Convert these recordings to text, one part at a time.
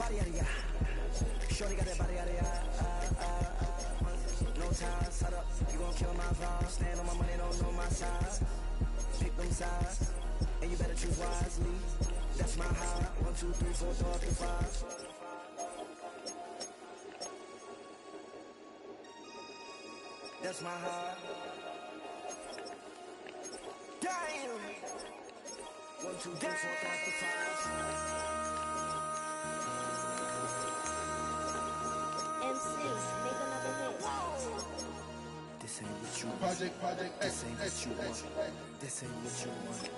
Shorty got that body out of no ties, hold up, you gon' kill my vibe. Stand on my money, don't know my size. Pick them sides, and you better choose wisely. That's my high. 1, 2, 3, 4, 5. That's my high. Damn. 1, 2, 3, 4, 5. MC, make another hit. This ain't what you want. Project This ain't what you want. This ain't what you want.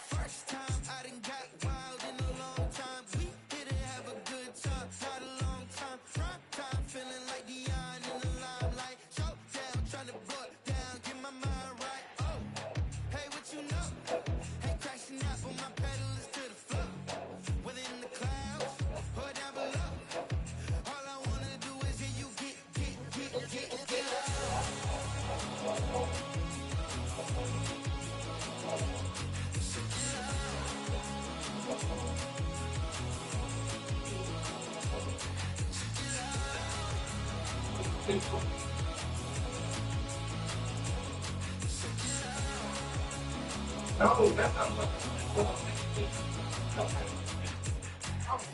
First time I done got wild in a long time. We didn't have a good time, not a long time. Prime time, feeling like Dion in the limelight. Showdown, trying to blow it down, get my mind right. Oh, hey, what you know? Hey, crashing out, but my pedal is to the floor. Within the clouds, or down below. All I wanna do is hear you get up.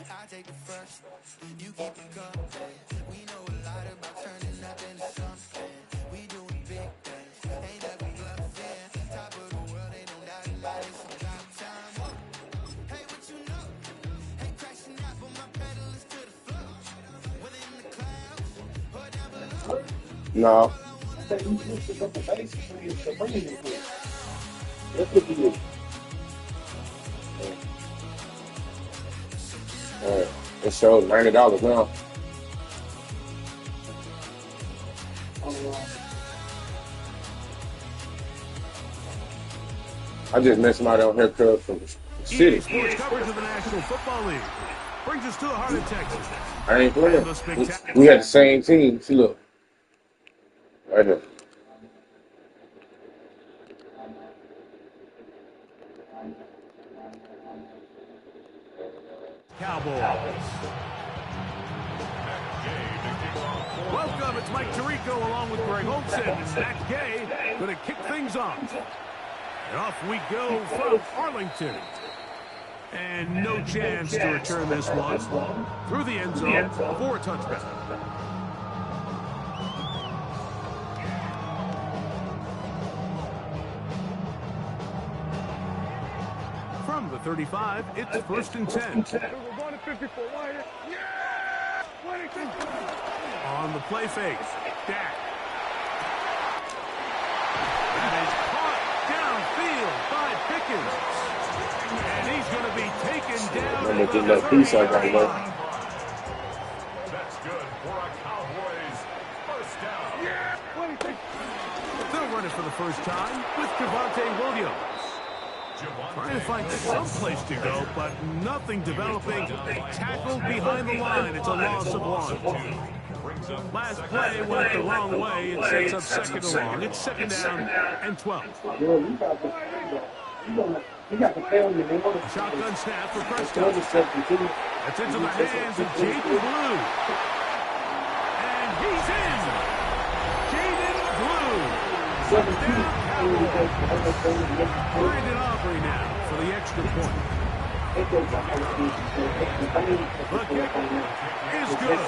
I take the first, you keep it coming. We know a lot about turning nothing into something. We doing big things, ain't never bluffing. Top of the world, they don't doubt it, like it's about time. Whoa. Hey, what you know? Hey, crashing out, but my pedal is to the floor. Within the clouds, or down below. No. That's what you do. Alright, it shows $90 now. I just met somebody on haircut from the city. Sports coverage of the National Football League brings us to the heart of Texas. I ain't playing. We had the same team. See, look. Right here. Cowboys. Welcome, it's Mike Tirico along with Greg Olson and Matt Gay going to kick things off. And off we go from Arlington. And no chance to return this one through the end zone for a touchdown. From the 35, it's 1st and 10. We're going to 54. Wire. Yeah! 22. On the play fake, Dak. That is caught downfield by Pickens. And he's going to be taken down. Remember to that piece I got left. That's good for a Cowboys first down. Yeah! 26. They'll run it for the first time with Javonte Williams. Trying to find some place to go, but nothing developing. Tackled behind the line. It's a loss of 1. Last play went the wrong way. It sets up second and long. It's 2nd down and 12. Shotgun snap for Prescott. That's into the hands of Jaden Blue. And he's in. Jaden Blue. Touchdown Cowboys. Brandon Aubrey now for the extra point. The kick is good.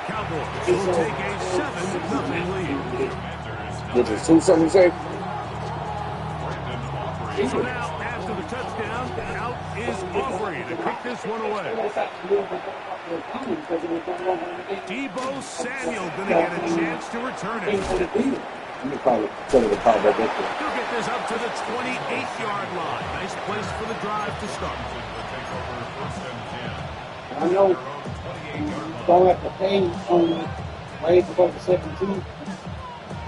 Cowboys will take a 7-0 lead. Which is 2 something say? So now, after the touchdown, out is Aubrey to kick this one away. Debo Samuel going to get a chance to return it. He'll get this up to the 28-yard line. Nice place for the drive to start. I know don't have to pay on way above the 17.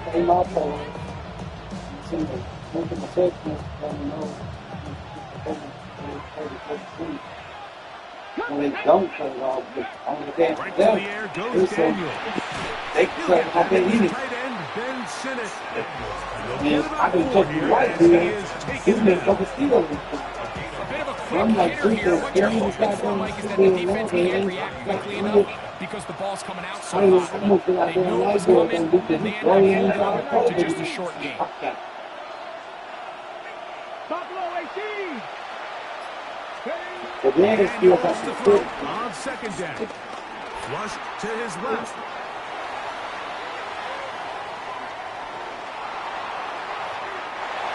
Pay my phone. Send the make them a text and let me know. When they don't cut it off, but on the day right to the air goes Daniel. They can cut it off in Tight end Ben Sinnott. and I've been checking right here. He's been fucking stealing. I'm like, here. What you're hoping for, Mike, is that the defense can't react quickly enough because the ball's coming out so high. They knew it was coming, and they end up holding on to just a short game. Buffalo 18. The man is still got the foot. On second down. Flushed to his left.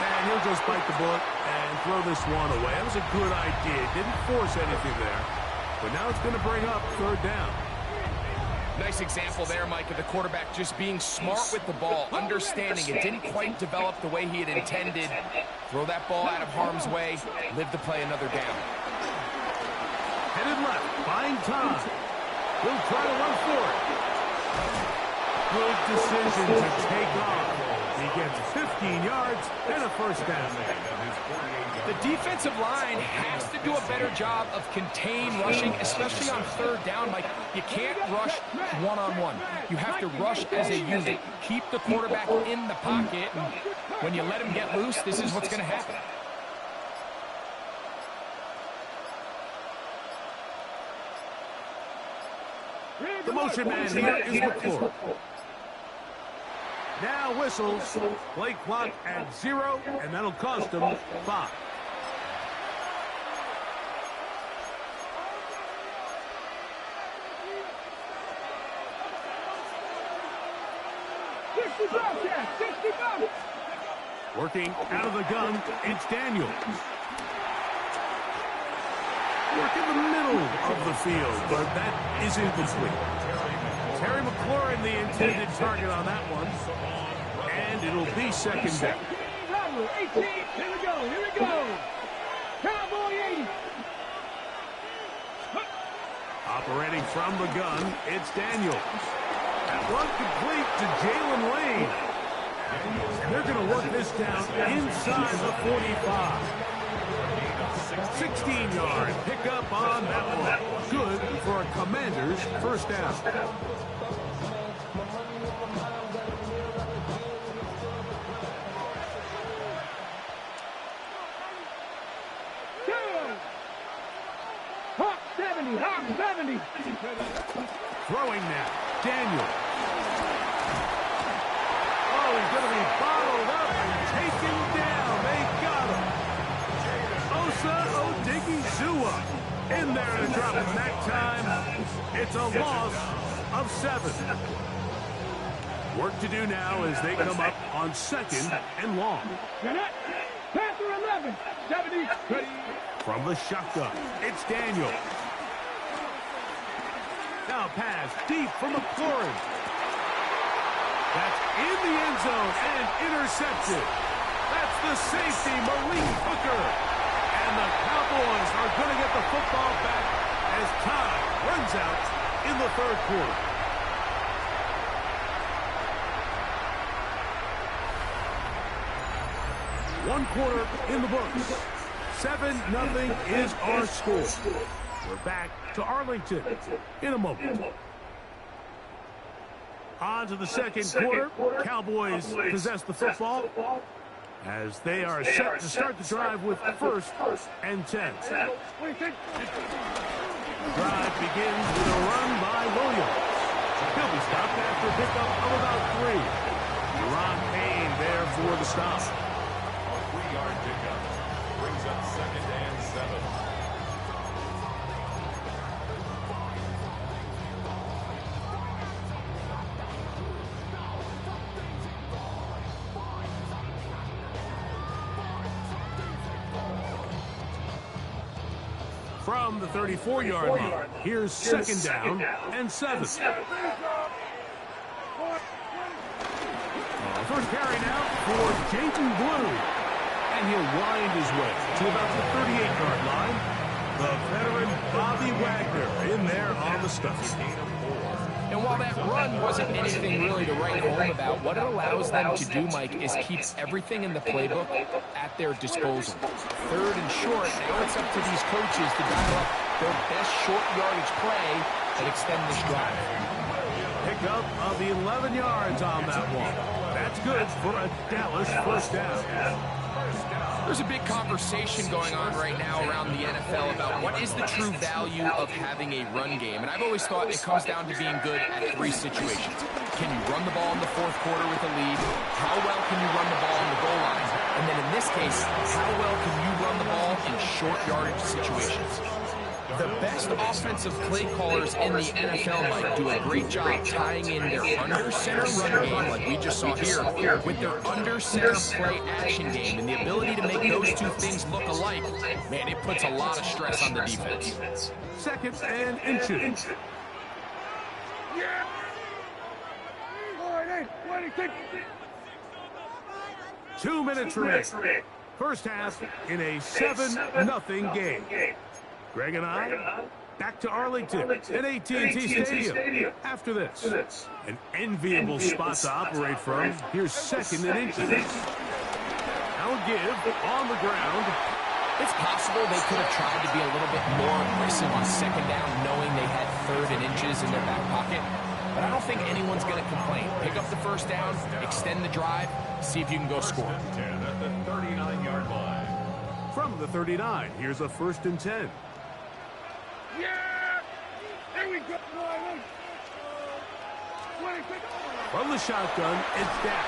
And he'll just bite the bullet and throw this one away. That was a good idea. Didn't force anything there. But now it's going to bring up third down. Nice example there, Mike, of the quarterback just being smart with the ball, understanding it didn't quite develop the way he had intended. Throw that ball out of harm's way, live to play another down. Headed left, buying time. He'll try to run for it. Good decision to take off. He gets 15 yards and a first down. The defensive line has to do a better job of contain rushing, especially on third down. Like, you can't rush one-on-one. You have to rush as a unit. Keep the quarterback in the pocket, and when you let him get loose, this is what's going to happen. The motion man here is McClure. Now whistles. Play clock at 0, and that'll cost him 5. Working out of the gun, it's Daniel. Work in the middle of the field, but that is incomplete. Terry McLaurin, the intended target on that one. And it'll be second down. 18, here we go. Cowboy 80. Operating from the gun, it's Daniel. That one complete to Jalen Lane. And they're going to work this down inside the 45. 16-yard pickup on that one. Good for a Commander's first down. Hawk 70. Throwing now, Daniel. Oh, he's going to be bottled up and taken down. They got him. Osa Odigizua in there to drop him that time. It's a loss of 7. Work to do now as they come up on second and long. Panther 11. 70. From the shotgun, it's Daniel. Now pass deep from McLaurin. That's in the end zone and intercepted. That's the safety, Malik Hooker. And the Cowboys are going to get the football back as time runs out in the third quarter. One quarter in the books. 7-0 is our score. We're back to Arlington in a moment. On to the second quarter. Cowboys possess the football as they are set to start the drive with 1st and 10. Drive begins with a run by Williams. He'll be stopped after a pickup of about 3. Ron Payne there for the stop. A 3-yard pickup brings up 2nd and 7. From the 34-yard line, here's second down and 7. First carry now for Jaden Blue. And he'll wind his way to about the 38-yard line. The veteran Bobby Wagner in there on the stuff. And while that run wasn't anything really to write home about, what it allows them to do, Mike, is keep everything in the playbook at their disposal. Third and short, now it's up to these coaches to dial up their best short yardage play and extend this drive. Pickup of 11 yards on that one. That's good for a Dallas first down. There's a big conversation going on right now around the NFL about what is the true value of having a run game. And I've always thought it comes down to being good at 3 situations. Can you run the ball in the 4th quarter with a lead? How well can you run the ball on the goal line? And then in this case, how well can you run the ball in short yardage situations? The best offensive play callers in the NFL, Mike, do a great job tying in their under-center run game, like we just saw here, with their under-center play action game. And the ability to make those two things look alike, man, it puts a lot of stress on the defense. Second and inches. 2 minutes remaining. First half in a 7-0 game. Greg and I, back to Arlington at AT&T Stadium. After this, an enviable spot to operate from. Here's second and inches. Now a give on the ground. It's possible they could have tried to be a little bit more aggressive on second down, knowing they had third and inches in their back pocket. But I don't think anyone's going to complain. Pick up the first down, extend the drive, see if you can go score. 10 at the 39-yard line. From the 39, here's a 1st and 10. Yeah! There we go! From the shotgun, it's down.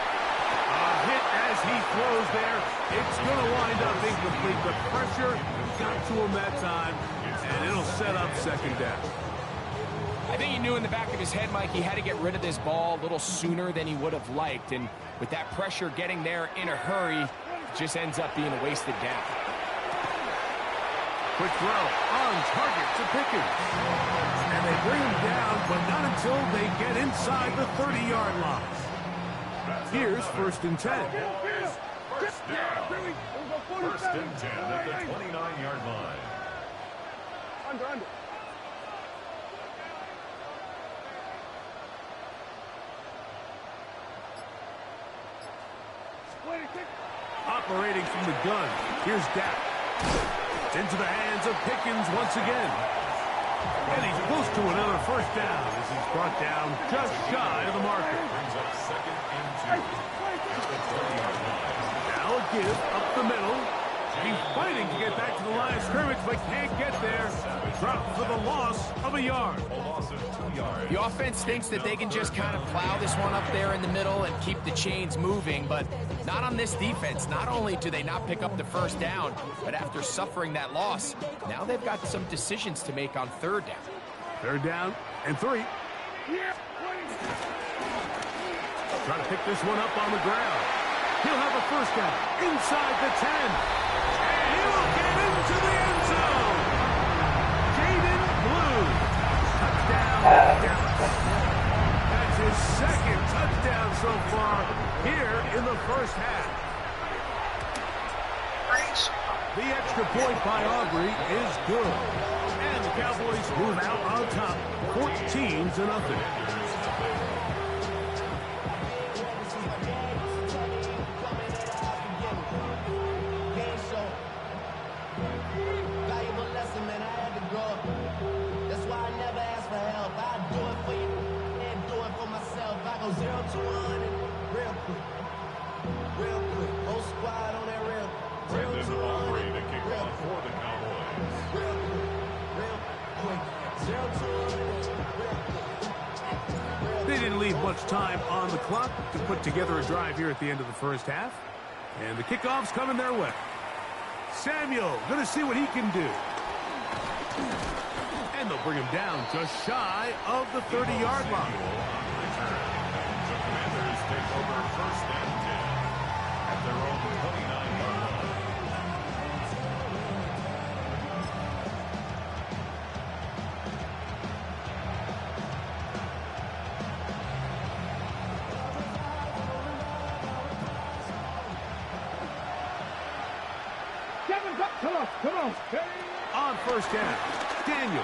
A hit as he throws there. It's going to wind up incomplete. The pressure got to him that time, and it'll set up second down. I think he knew in the back of his head, Mike, he had to get rid of this ball a little sooner than he would have liked. And with that pressure getting there in a hurry, it just ends up being a wasted down. Quick throw on target to Pickens. And they bring him down, but not until they get inside the 30-yard line. Here's 1st and 10. First and 10 at the 29-yard line. Under. Operating from the gun, here's Dak. Into the hands of Pickens once again. And he's close to another first down as he's brought down just shy of the marker. Brings up second and 2 at the 20-yard line. Now a give up the middle. He's fighting to get back to the line of scrimmage, but can't get there. Dropped for the loss of a yard. A loss of 2 yards. The offense thinks that they can just kind of plow this one up there in the middle and keep the chains moving, but not on this defense. Not only do they not pick up the first down, but after suffering that loss, now they've got some decisions to make on third down. Third down and 3. Trying to pick this one up on the ground. He'll have a first down inside the 10. And he'll get into the end zone. Jaden Blue. Touchdown. That's his second touchdown so far here in the first half. The extra point by Aubrey is good. And the Cowboys move out on top 14-0. They didn't leave much time on the clock to put together a drive here at the end of the first half. And the kickoff's coming their way. Samuel going to see what he can do. And they'll bring him down just shy of the 30-yard line. The Commanders take over first and 10 at their own 29-yard line. Come on. On first down, Daniel.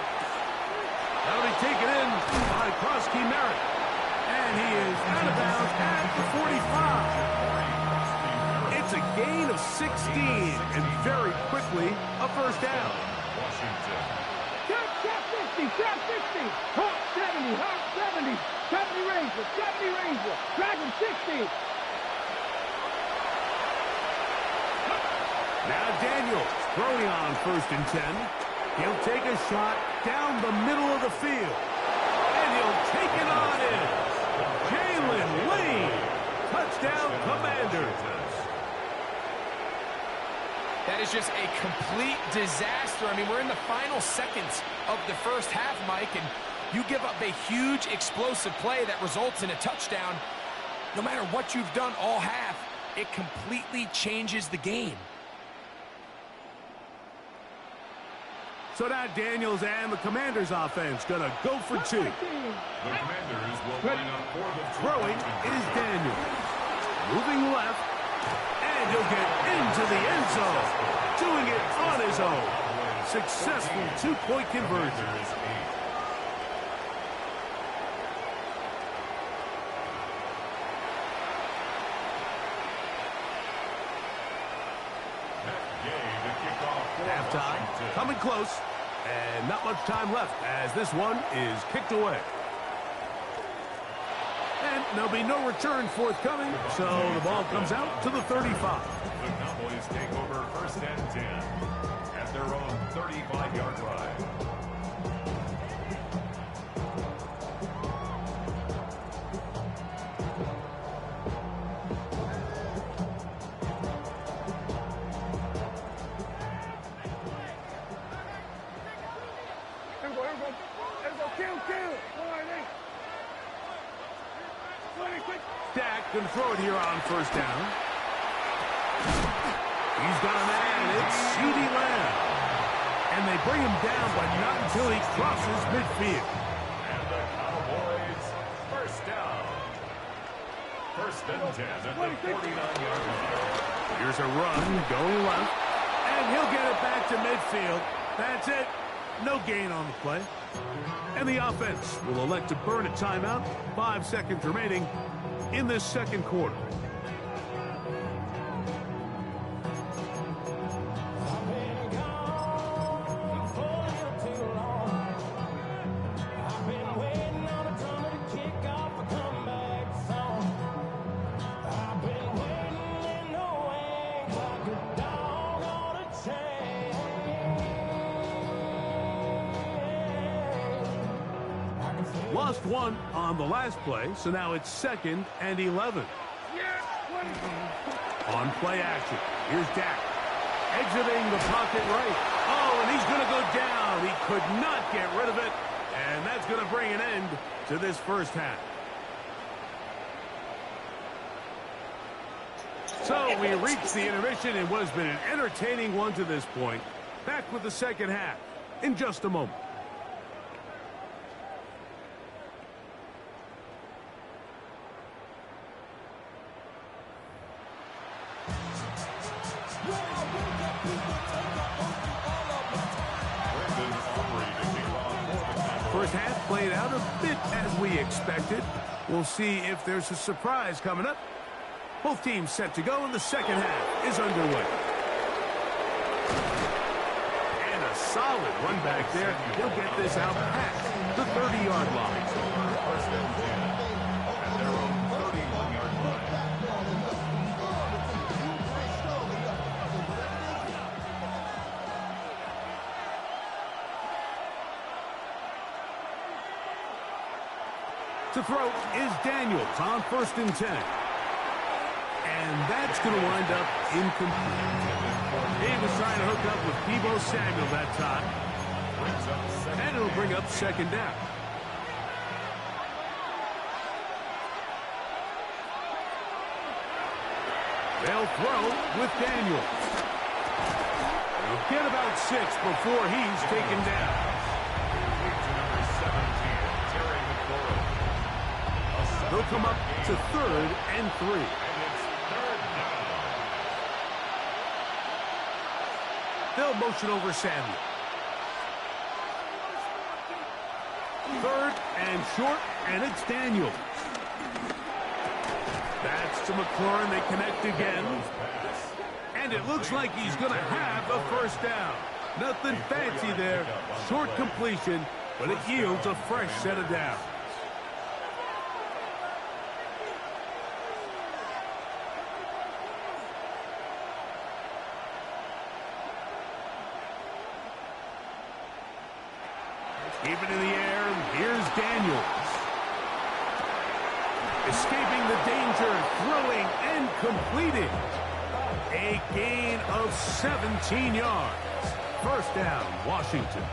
That'll be taken in by Krosky Merritt. And he is out of bounds at the 45. It's a gain of 16, and very quickly, a first down. Trap 60. Hawk 70. 70 Ranger. Dragon 60. Now Daniels throwing on first and 10. He'll take a shot down the middle of the field. And he'll take it on in. Jalen Lane. Touchdown, Commanders. That is just a complete disaster. I mean, we're in the final seconds of the first half, Mike, and you give up a huge explosive play that results in a touchdown. No matter what you've done all half, it completely changes the game. So now Daniels and the Commanders offense gonna go for two. The Commanders will line up for the Throwing is Daniels. Moving left. And he'll get into the end zone. Doing it on his own. Successful two-point conversion. Halftime, coming close, and not much time left as this one is kicked away. And there'll be no return forthcoming, so the ball comes out to the 35. The Cowboys take over first and 10 at their own 35-yard line. Dak can throw it here on first down. He's got a man. It's CeeDee Lamb. And they bring him down, but not until he crosses midfield. And the Cowboys first down. First and 10 at the 49-yard line. Here's a run going left. And he'll get it back to midfield. That's it. No gain on the play. And the offense will elect to burn a timeout. 5 seconds remaining in this second quarter. Lost one on the last play, so now it's 2nd and 11. On play action, here's Dak. Exiting the pocket right. Oh, and he's going to go down. He could not get rid of it, and that's going to bring an end to this first half. So we reach the intermission in what has been an entertaining one to this point. Back with the second half in just a moment. First half played out a bit as we expected. We'll see if there's a surprise coming up. Both teams set to go, and the second half is underway. And a solid run back there. He'll get this out past the 30-yard line. First and 10 at their own 31-yard line. To throw is Daniels on 1st and 10. And that's going to wind up incomplete. He was trying to hook up with Deebo Samuel that time. And it'll bring up 2nd down. They'll throw with Daniels. He'll get about 6 before he's taken down. They'll come up to 3rd and 3. They'll motion over Samuel. 3rd and short, and it's Daniels. That's to McLaurin. They connect again. And it looks like he's going to have a first down. Nothing fancy there. Short completion, but it yields a fresh set of downs. Keep it in the air. Here's Daniels. Escaping the danger, throwing and completing. A gain of 17 yards. First down, Washington.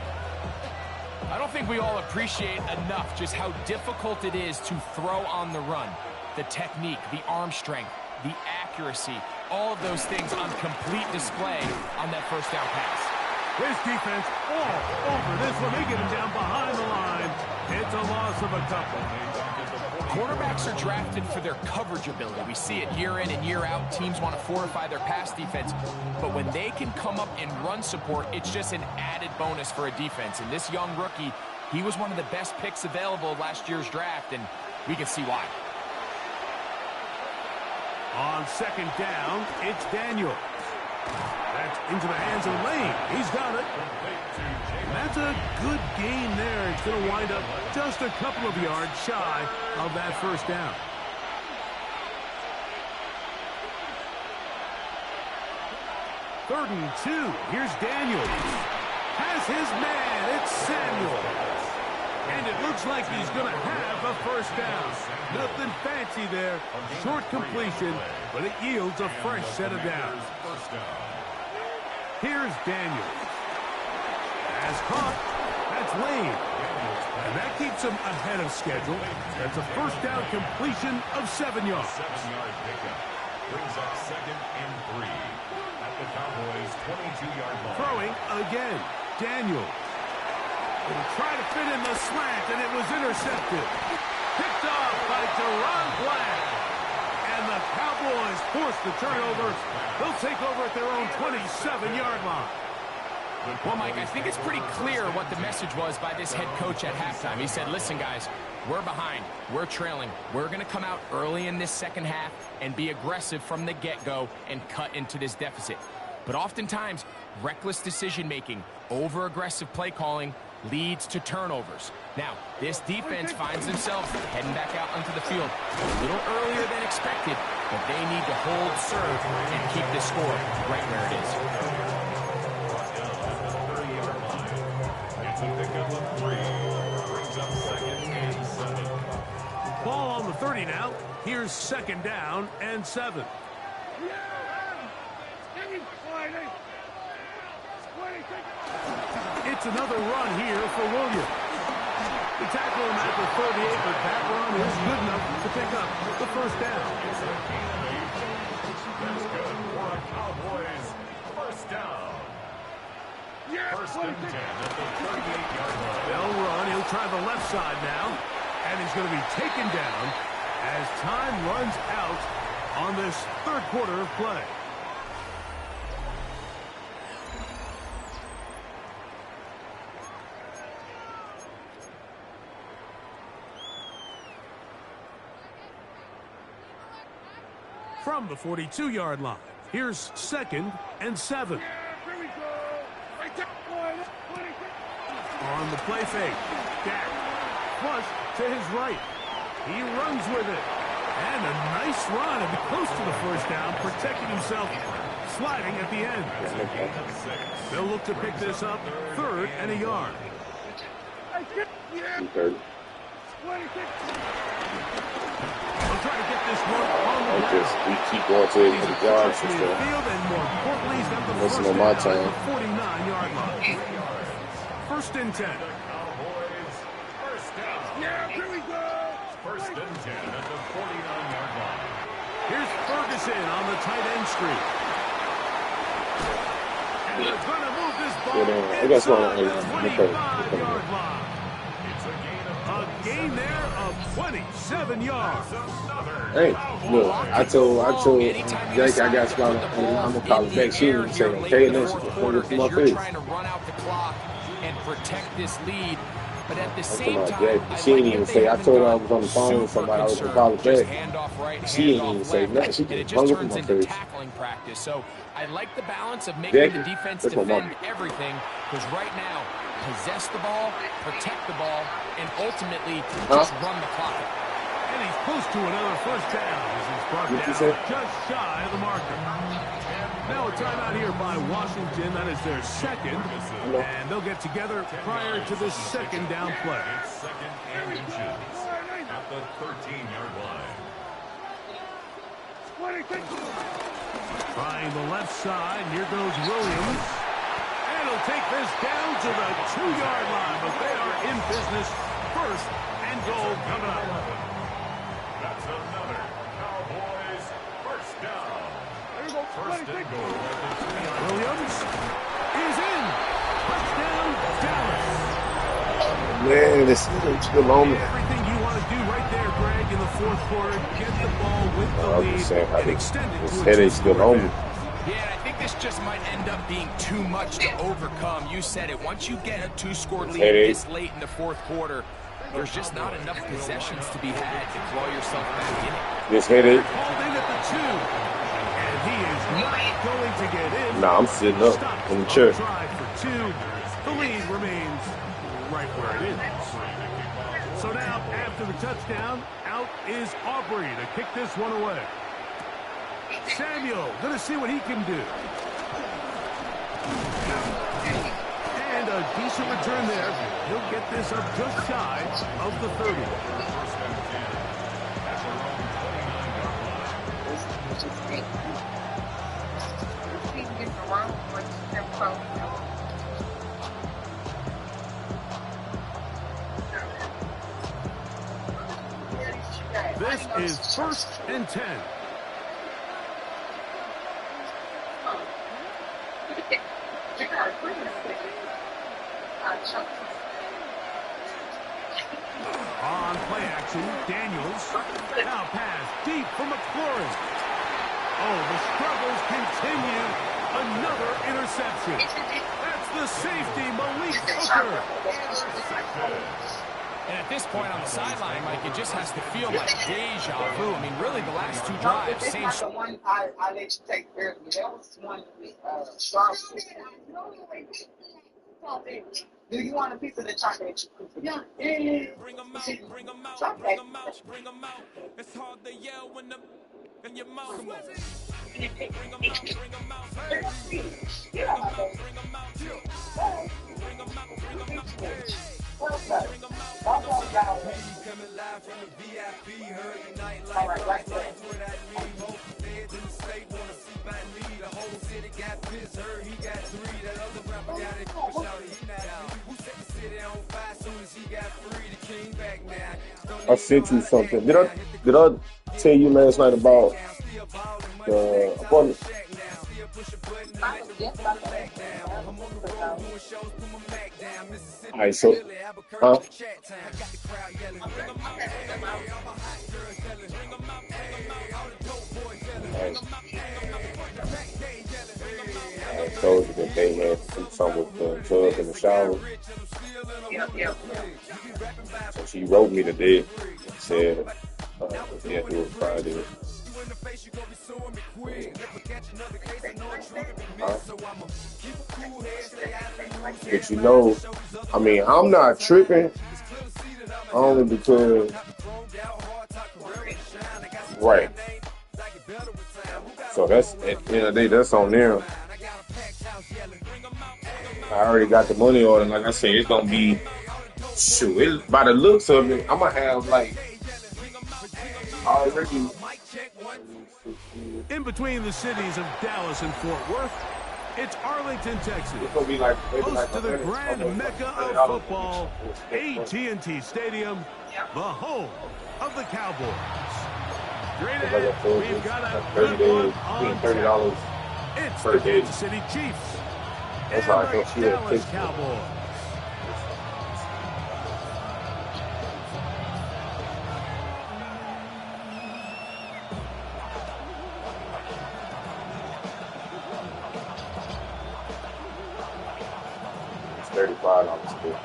I don't think we all appreciate enough just how difficult it is to throw on the run. The technique, the arm strength, the accuracy, all of those things on complete display on that first down pass. This defense all over this one. They get him down behind the line. It's a loss of a couple. Quarterbacks are drafted for their coverage ability. We see it year in and year out. Teams want to fortify their pass defense. But when they can come up in run support, it's just an added bonus for a defense. And this young rookie, he was one of the best picks available last year's draft, and we can see why. On 2nd down, it's Daniel. That's into the hands of Lane. He's got it. That's a good gain there. It's going to wind up just a couple of yards shy of that first down. Third and 2. Here's Daniels. Has his man. It's Samuel. And it looks like he's going to have a first down. Nothing fancy there. Short completion, but it yields a fresh set of downs. Here's Daniels. Has caught. That's Lane. And that keeps him ahead of schedule. That's a first down completion of 7 yards. 7-yard pickup. Brings up 2nd and 3 at the Cowboys' 22-yard line. Throwing again. Daniels. Will try to fit in the slant, and it was intercepted. Picked off by Deron Black. And the Cowboys force the turnover. They'll take over at their own 27-yard line. Well, Mike, I think it's pretty clear what the message was by this head coach at halftime. He said, listen, guys, we're behind. We're trailing. We're going to come out early in this second half and be aggressive from the get-go and cut into this deficit. But oftentimes, reckless decision-making, over-aggressive play calling leads to turnovers. Now, this defense finds themselves heading back out onto the field a little earlier than expected, but they need to hold serve and keep this score right where it is. It's a pickup of 3. Brings up 2nd and 7. Ball on the 30 now. Here's 2nd down and 7. It's another run here for Williams. They tackle him at the 38, but that run is good enough to pick up the first down. It's a gain of 8. That's good for a Cowboys first down. First and 10 at the 38-yard line. They'll run. He'll try the left side now. And he's going to be taken down as time runs out on this 3rd quarter of play. From the 42-yard line, here's 2nd and 7. On the play fake, Dak flush to his right. He runs with it. And a nice run and close to the first down, protecting himself, sliding at the end. They'll look to pick this up 3rd and a yard. They'll try to get this one on the ground. We keep going to it for the yards and stuff. And more importantly, he's got the Listen first on my down time. at the 49-yard line. 1st and 10. Cowboys first down. Yeah, here we go. First and 10 at the 49-yard line. Here's Ferguson on the tight end streak. And they're going to move this ball I got something inside the 25-yard line. It's a gain of A gain there of 27 yards. Hey, look, I told Jake I got spot on. I'm gonna call it back. She didn't say okay, and then she just pointed to my You're face. trying to run out the clock and protect this lead. But at the I'm talking same about time, Jake. I She like didn't even that they say. I haven't told her I got was on the phone with super somebody. I was gonna concerned. call it Just back. hand off right, She hand didn't even off say left, nothing. She and it just just hung up in turns my into face. tackling practice. So I like the balance of making the defense That's my defend mom. everything, because right now, possess the ball, protect the ball, and ultimately Huh? just run the clock out. And he's close to another first down as he's brought What you down say? just shy of the marker. Now a timeout here by Washington. That is their second. And they'll get together prior to this second down play. Second and inches at the 13-yard line. Trying the left side. Here goes Williams. And he'll take this down to the 2-yard line. But they are in business. First and goal coming up. That's another Cowboys first down. First and goal at the 2-yard line. Williams is in. Touchdown, Dallas. Man, this is still on me. Everything you want to do right there, Greg, in the fourth quarter. Get the ball with the I'm lead just saying, and extend it this to a headache's still two-score on me. advantage. Yeah, and I think this just might end up being too much to overcome. You said it. Once you get a two-score lead Headache. this late in the fourth quarter, there's just not enough possessions to be had to claw yourself back in it. This headache. Called in at the 2. And he is not going to get in. Nah, I'm sitting up Stops in the on chair. drive for 2. The lead remains right where it is. So now, after the touchdown, out is Aubrey to kick this one away. Samuel going to see what he can do. And a decent return there. He'll get this up just shy of the 30. This is first and 10. On play action, Daniels. Now pass deep for McLaurin. Oh, the struggles continue. Another interception. That's the safety, Malik Hooker. And at this point on the sideline, Mike, it just has to feel like deja vu. I mean, really, the last two drives, same. The one I let you take earlier, that was one sharp. Do you want a piece of the chocolate? Yeah. Bring them out, bring them out, bring them out, bring them out. It's hard to yell when them in your mouth. Come on. Bring them out, bring them out. Bring them out, bring them out. Bring them out, bring them out. Bring them out. Coming live from the VIP, heard the nightlife. What I need, most feds in the state wanna see my knee. The whole city got pissed, heard he got 3. That other rapper got it, but shout he not out. Who set the city on fire soon as he got free? The king back now. I sent you something. Did I tell you last night about the appointment? All right, so, huh? I told you that they had something with the tub in the shower. So she wrote me today and said, yeah, it was Friday. But you know, I mean, I'm not tripping only because, right. So that's, at the end of the day, that's on them. I already got the money order, and like I said, it's gonna be, shoot, by the looks of it, I'm gonna have like already. In between the cities of Dallas and Fort Worth, it's Arlington, Texas. It's gonna be like Close to the grand mecca of football, AT&T Stadium, the home of the Cowboys. Great ahead, we've got a good one on $30 It's per the day. Kansas City Chiefs That's and how I the feel. She had Dallas kicked. Cowboys. $5 still.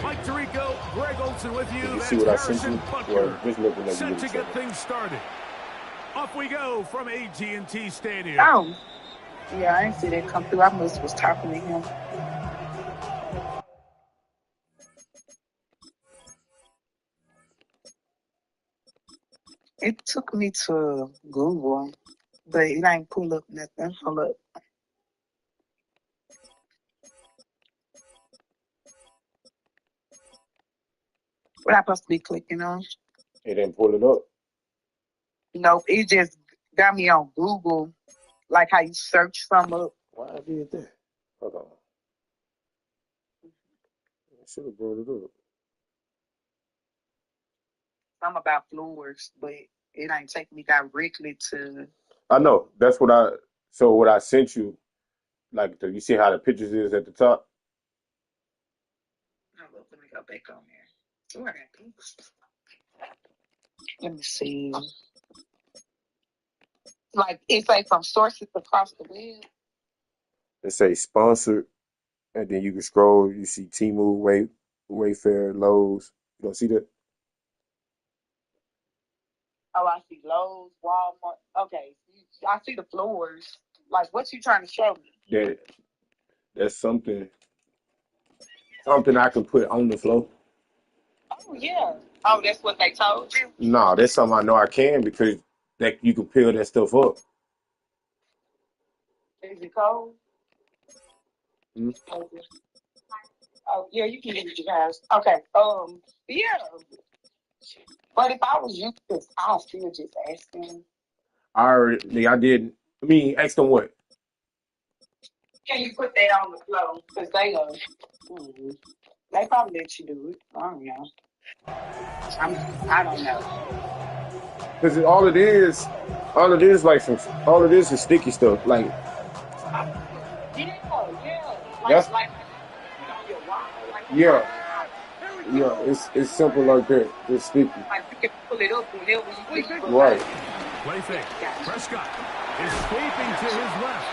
Mike Tirico, Greg Olson with you. Did you That's see what I sent Harrison you? Butker, Well, just looking at set you. to get things started. Off we go from AT&T Stadium. Oh, yeah, I didn't see that come through. I must was talking to him. It took me to Google, but it ain't pull up nothing. Hold up. What I supposed to be clicking on? It didn't pull it up. Nope, it just got me on Google, like how you search some up. Why I did that? Hold on. I should have brought it up. Some about floors, but it ain't taking me directly to. I know. That's what I. So what I sent you, like, you see how the pictures is at the top? Oh, look, let me go back on there. Ooh, I got these. Let me see. Like it's like from sources across the web. It say sponsored, and then you can scroll. You see Temu, Wayfair, Lowe's. You don't see that? Oh, I see Lowe's, Walmart. Okay, I see the floors. Like, what you trying to show me? That's something I can put on the floor. Oh yeah. Oh, that's what they told you. No, that's something I know I can because that you can peel that stuff up. Is it cold? Hmm? Oh yeah, you can use your guys. Okay. Yeah. But if I was you, I'll still just ask them. I did. I mean, ask them what? Can you put that on the floor? Because they probably let you do it. I don't know. I don't know. Because all it is is sticky stuff. Like Yeah. that's Like put on your wall. Like, yeah. It's simple like that. It's sticky. like you can pull it up whenever you think. Right. Play fake. Prescott escaping to his left.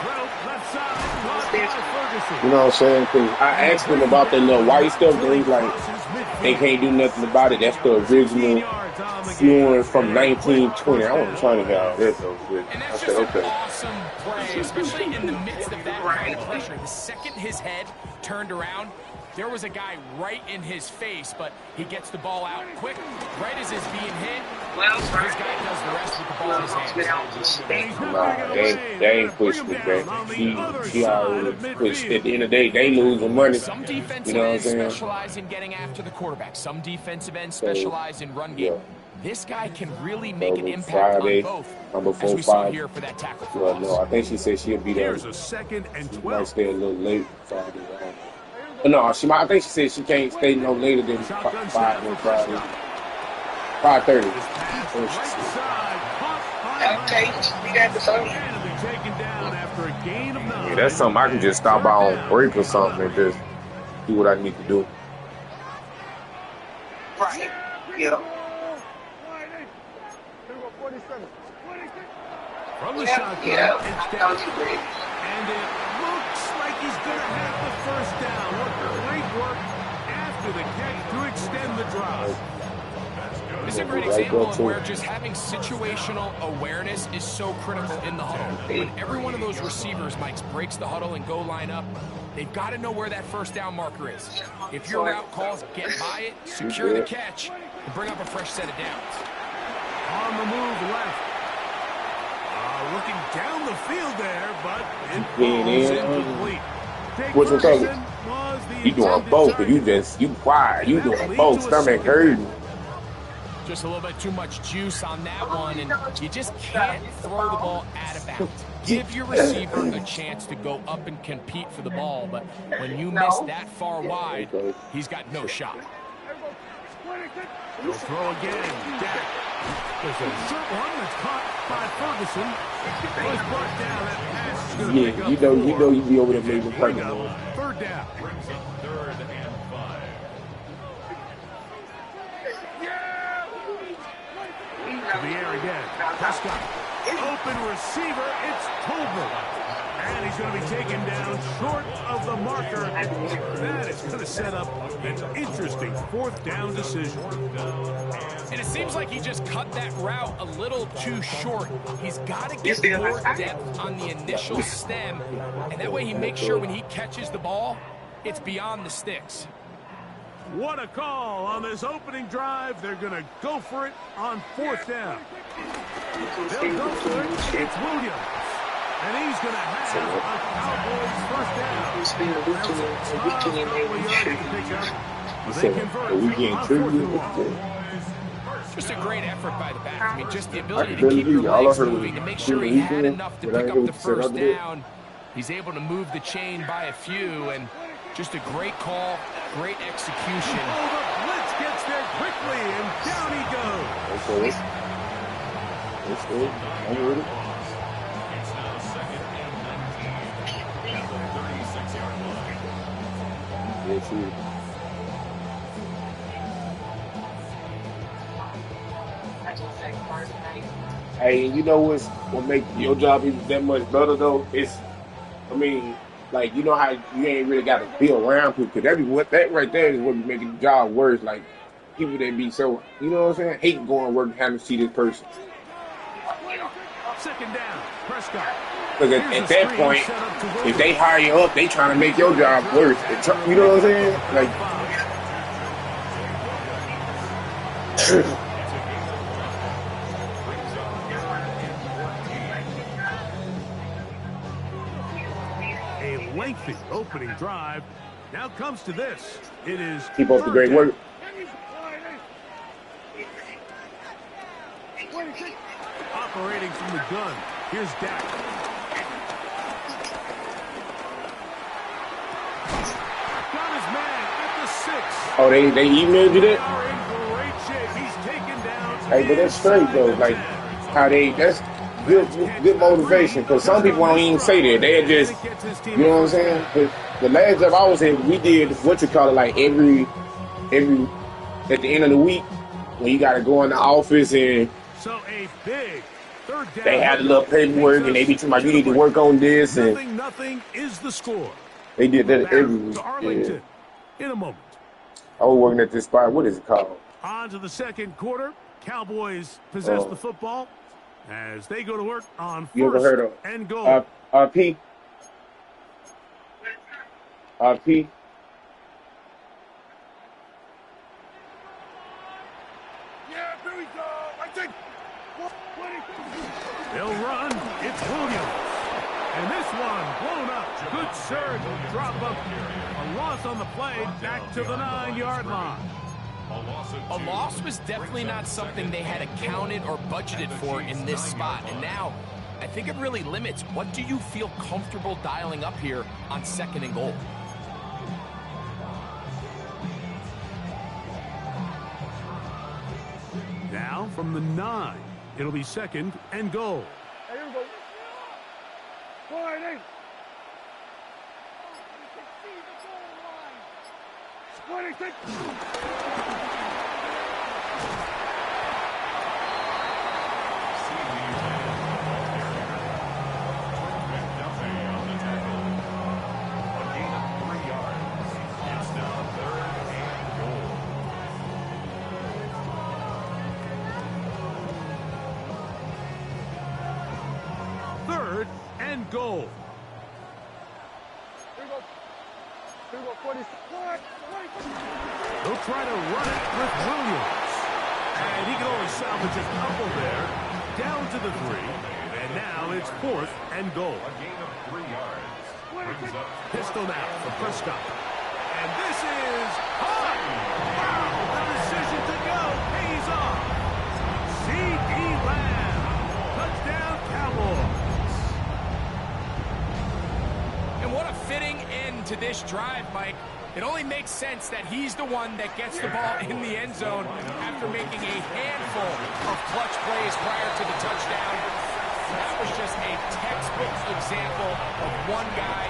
Well, left side, caught by Ferguson. You know what I'm saying? Because I asked them about that little white stuff, and he's like, they can't do nothing about it. That's the original flooring from 1920. I wasn't trying to get all that though, but And I that's said, just an okay. awesome play, especially in the midst of that kind of pressure. The second his head turned around, there was a guy right in his face, but he gets the ball out quick. Right as he's being hit, his guy does the rest with the ball in his hands. Nah, they ain't pushed me, bro. She already pushed. At the end of the day, they losing money. Some defensive You know what I'm ends saying? specialize in getting after the quarterback. Some defensive ends specialize in run game. Yeah. This guy can really make an So impact Friday, on both, number as we saw 4-5. here for that tackle for Well, loss. no, I think she said she'll be there. Here's a second and She might 12. stay a little late Friday. No, I think she said she can't stay no later than 5 on Friday. 5:30. Okay, we got the phone. Yeah, that's something I can just stop by on break or something and just do what I need to do. Right. Yeah. From the shotgun, it's down. And it looks like he's going to have the first down. What great work after the catch to extend the drive. This is a great example of where just having situational awareness is so critical in the huddle. When every one of those receivers, Mike, breaks the huddle and go line up, they've got to know where that first down marker is. If your route calls, get by it, secure the catch, and bring up a fresh set of downs. On the move left. Looking down the field there, but it falls incomplete. What you talking? You doing both, but you quiet. You doing both. Stomach hurting. Just a little bit too much juice on that one, and you just can't throw the ball out of bounds. Give your receiver a chance to go up and compete for the ball, but when you miss that far wide, he's got no shot. He'll throw again. Dak. There's a short one that's caught by Ferguson. Was brought down. That pass is going to pick up you know you be over there making Bring pressure. up third down. Brings up 3rd and 5. To the air again. Prescott. Open receiver. It's Tolbert. And he's going to be taken down short of the marker. That is going to set up an interesting fourth down decision. And it seems like he just cut that route a little too short. He's got to get more depth on the initial stem, and that way he makes sure when he catches the ball, it's beyond the sticks. What a call on this opening drive. They're going to go for it on fourth down. They'll go for it. It's Williams. And he's going to have a Cowboys first down. Just a great effort by the back. I mean, just the ability to keep your legs moving, to make sure he had enough to pick up the first down. He's able to move the chain by a few, and just a great call, great execution. Oh, the blitz gets there quickly, and down he goes. That's good. I'm with it. Hey, you know what make your job even that much better though? It's, I mean, like you know how you ain't really got to be around people, because that right there is what be making the job worse. Like people that be so, you know what I'm saying, hate going to work and having to see this person. Second down, Prescott. Because at that point, if they hire you up, they trying to make your job worse. You know what I'm saying? Like, a lengthy opening drive. Now comes to this. It is keep up the great work. Operating from the gun. Here's Dak. Got his man at the 6. Oh, they emailed you that? Are in great shape. He's taken down. Hey, but that's straight though. Like how that's good motivation. Because some people don't even say that. They just, you know what I'm saying? But the last job I was in, we did what you call it, like every at the end of the week when you got to go in the office and. So a big third down. They had a little paperwork and they be talking about you need to work on this and nothing is the score. They did that every week. Arlington in a moment. I was working at this spot. What is it called? On to the second quarter. Cowboys possess the football as they go to work on first you ever heard of and goal. RP? RP? They'll run. It's Williams. And this one blown up. Good surge. Drop up. A loss on the play. Back to the 9-yard line. A loss was definitely not something they had accounted or budgeted for in this spot. And now, I think it really limits. What do you feel comfortable dialing up here on second and goal? Now from the 9. It'll be second and goal. Here we go. Sliding. Third and goal. Here we go. Here we go. 40. They'll try to run it with Williams. And he can only salvage a couple there. Down to the 3. And now it's fourth and goal. A gain of 3 yards. Brings up Pistol now for Prescott. And this is high. Wow, the decision to go pays off. C.D. Lamb. Touchdown Cowboys. And what a fitting end to this drive, Mike. It only makes sense that he's the one that gets the ball in the end zone after making a handful of clutch plays prior to the touchdown. That was just a textbook example of one guy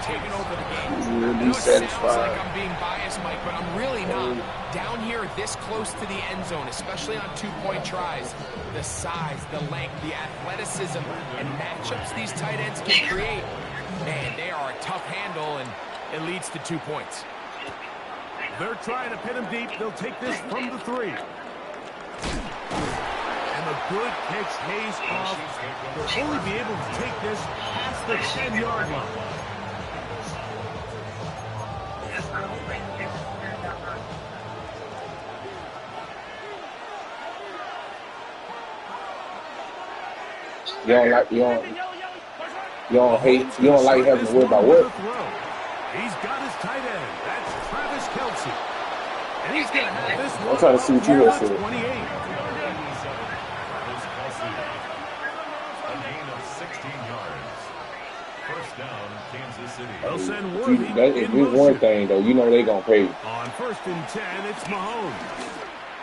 taken over the game. You'll I be know it sounds satisfied. like I'm being biased, Mike, but I'm really not. Down here this close to the end zone, especially on two-point tries, the size, the length, the athleticism, and matchups these tight ends can create, man, they are a tough handle, and it leads to 2 points. They're trying to pin him deep. They'll take this from the 3. And a good catch pays off. They'll only be able to take this past the 10-yard line. You don't like having to worry about what? He's got his tight end. That's Travis Kelce. And he's going to have this one. I'm trying to see what you guys said. 28. A gain of 16 yards. First down, Kansas City. They'll send See, Worthy that in is one motion. thing though. You know they gonna pay. On 1st and 10, it's Mahomes.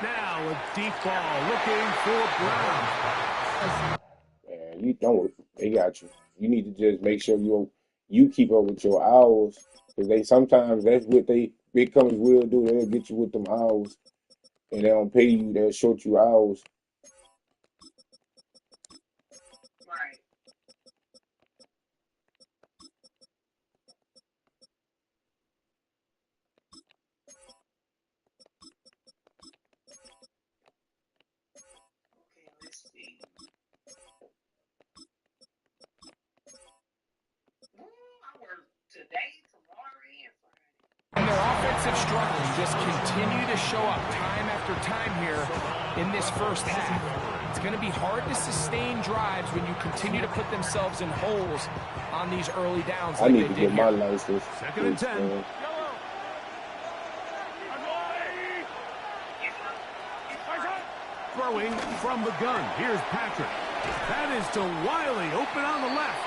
Now a deep ball looking for Brown. Man, you don't. They got you. You need to just make sure you keep up with your hours, because they sometimes that's what they big companies will do. They'll get you with them hours, and they don't pay you. They'll short you hours. Right. Okay, let's see. I work today, tomorrow, and Friday. And their offensive struggles just continue to show up time after time here in this first half. It's going to be hard to sustain drives when you continue to put themselves in holes on these early downs. I Like need they to did get my here. license. 2nd and 10. Throwing from the gun. Here's Patrick. That is to Wiley, open on the left.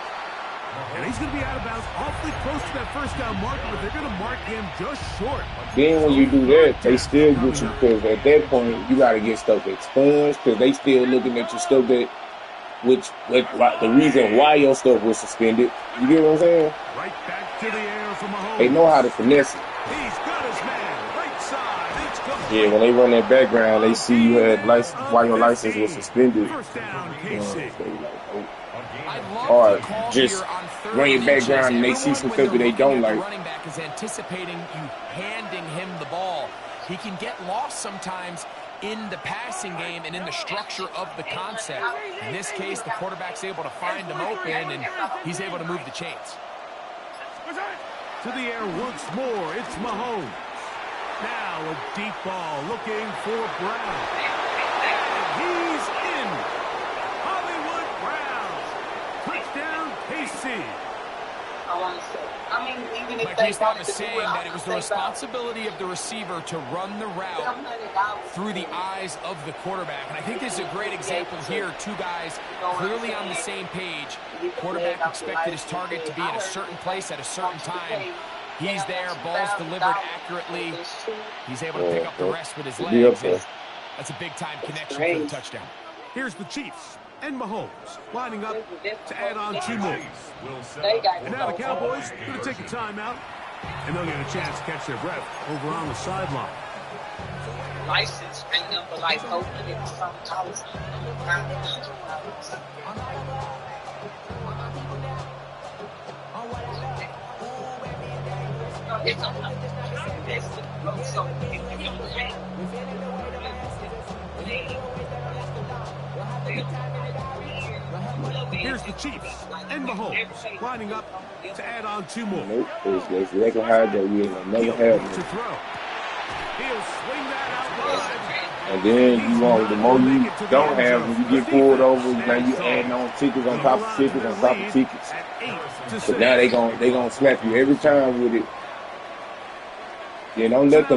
And he's going to be out of bounds awfully close to that first down marker, but they're going to mark him just short. Then when you do that, they still get you, because at that point you got to get stuff expunged, because they still looking at your stuff that, the reason why your stuff was suspended. You get what I'm saying? Right back to the air from Mahomes. They know how to finesse it. He's got his man. Right side. It's complete. Yeah, when they run that background, they see you had license, why your license was suspended. First down, You know, KC. they like, oh. I'd love Or to call just here on third run your inches. background and they see Everyone, some when stuff that they're they don't looking at the like. running back is anticipating you handing him the ball. He can get lost sometimes in the passing game and in the structure of the concept. In this case, the quarterback's able to find him open, and he's able to move the chains. To the air once more. It's Mahomes. Now a deep ball looking for Brown. And he's in. Hollywood Brown. Touchdown, KC. I want to say. I mean, even if Like they Easton wanted was to do saying, it, that it was the responsibility of the receiver to run the route through the eyes of the quarterback. And I think this is a great example here. Two guys clearly on the same page. Quarterback expected his target to be in a certain place at a certain time. He's there, ball's delivered accurately. He's able to pick up the rest with his legs. And that's a big-time connection for the touchdown. Here's the Chiefs and Mahomes lining up to add on 2 more. And now the Cowboys are going to take a timeout, and they'll get a chance to catch their breath over on the sideline. License and number like open in some house. Here's the Chiefs and Mahomes lining up to add on 2 more. Nope, it's exactly how it goes. You ain't gonna never have To it. throw. He'll swing that out wide. And then you want, the more you don't have, when you get pulled over, now you adding on tickets on top of tickets on top of tickets. But now they gonna slap you every time with it. Yeah, don't let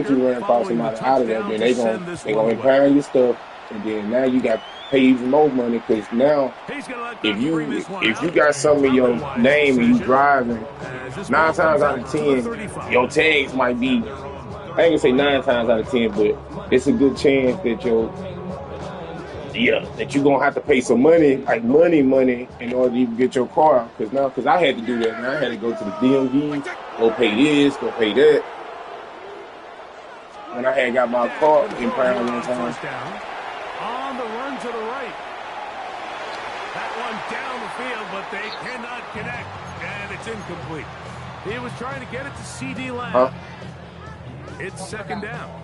you run across somebody out of there. Then they gonna impound your stuff, and then now you got to pay even more money, because now if you got something in your name and you driving, 9 times out of 10 your tags might be, I ain't gonna say 9 times out of 10, but it's a good chance that Yeah, that you're gonna have to pay some money, like money, in order to even get your car. Because I had to do that. Now I had to go to the DMV, go pay this, go pay that. When I had got my car impounded one time. First down. On the run to the right. That one down the field, but they cannot connect, and it's incomplete. He was trying to get it to C.D. Lamb. It's second down.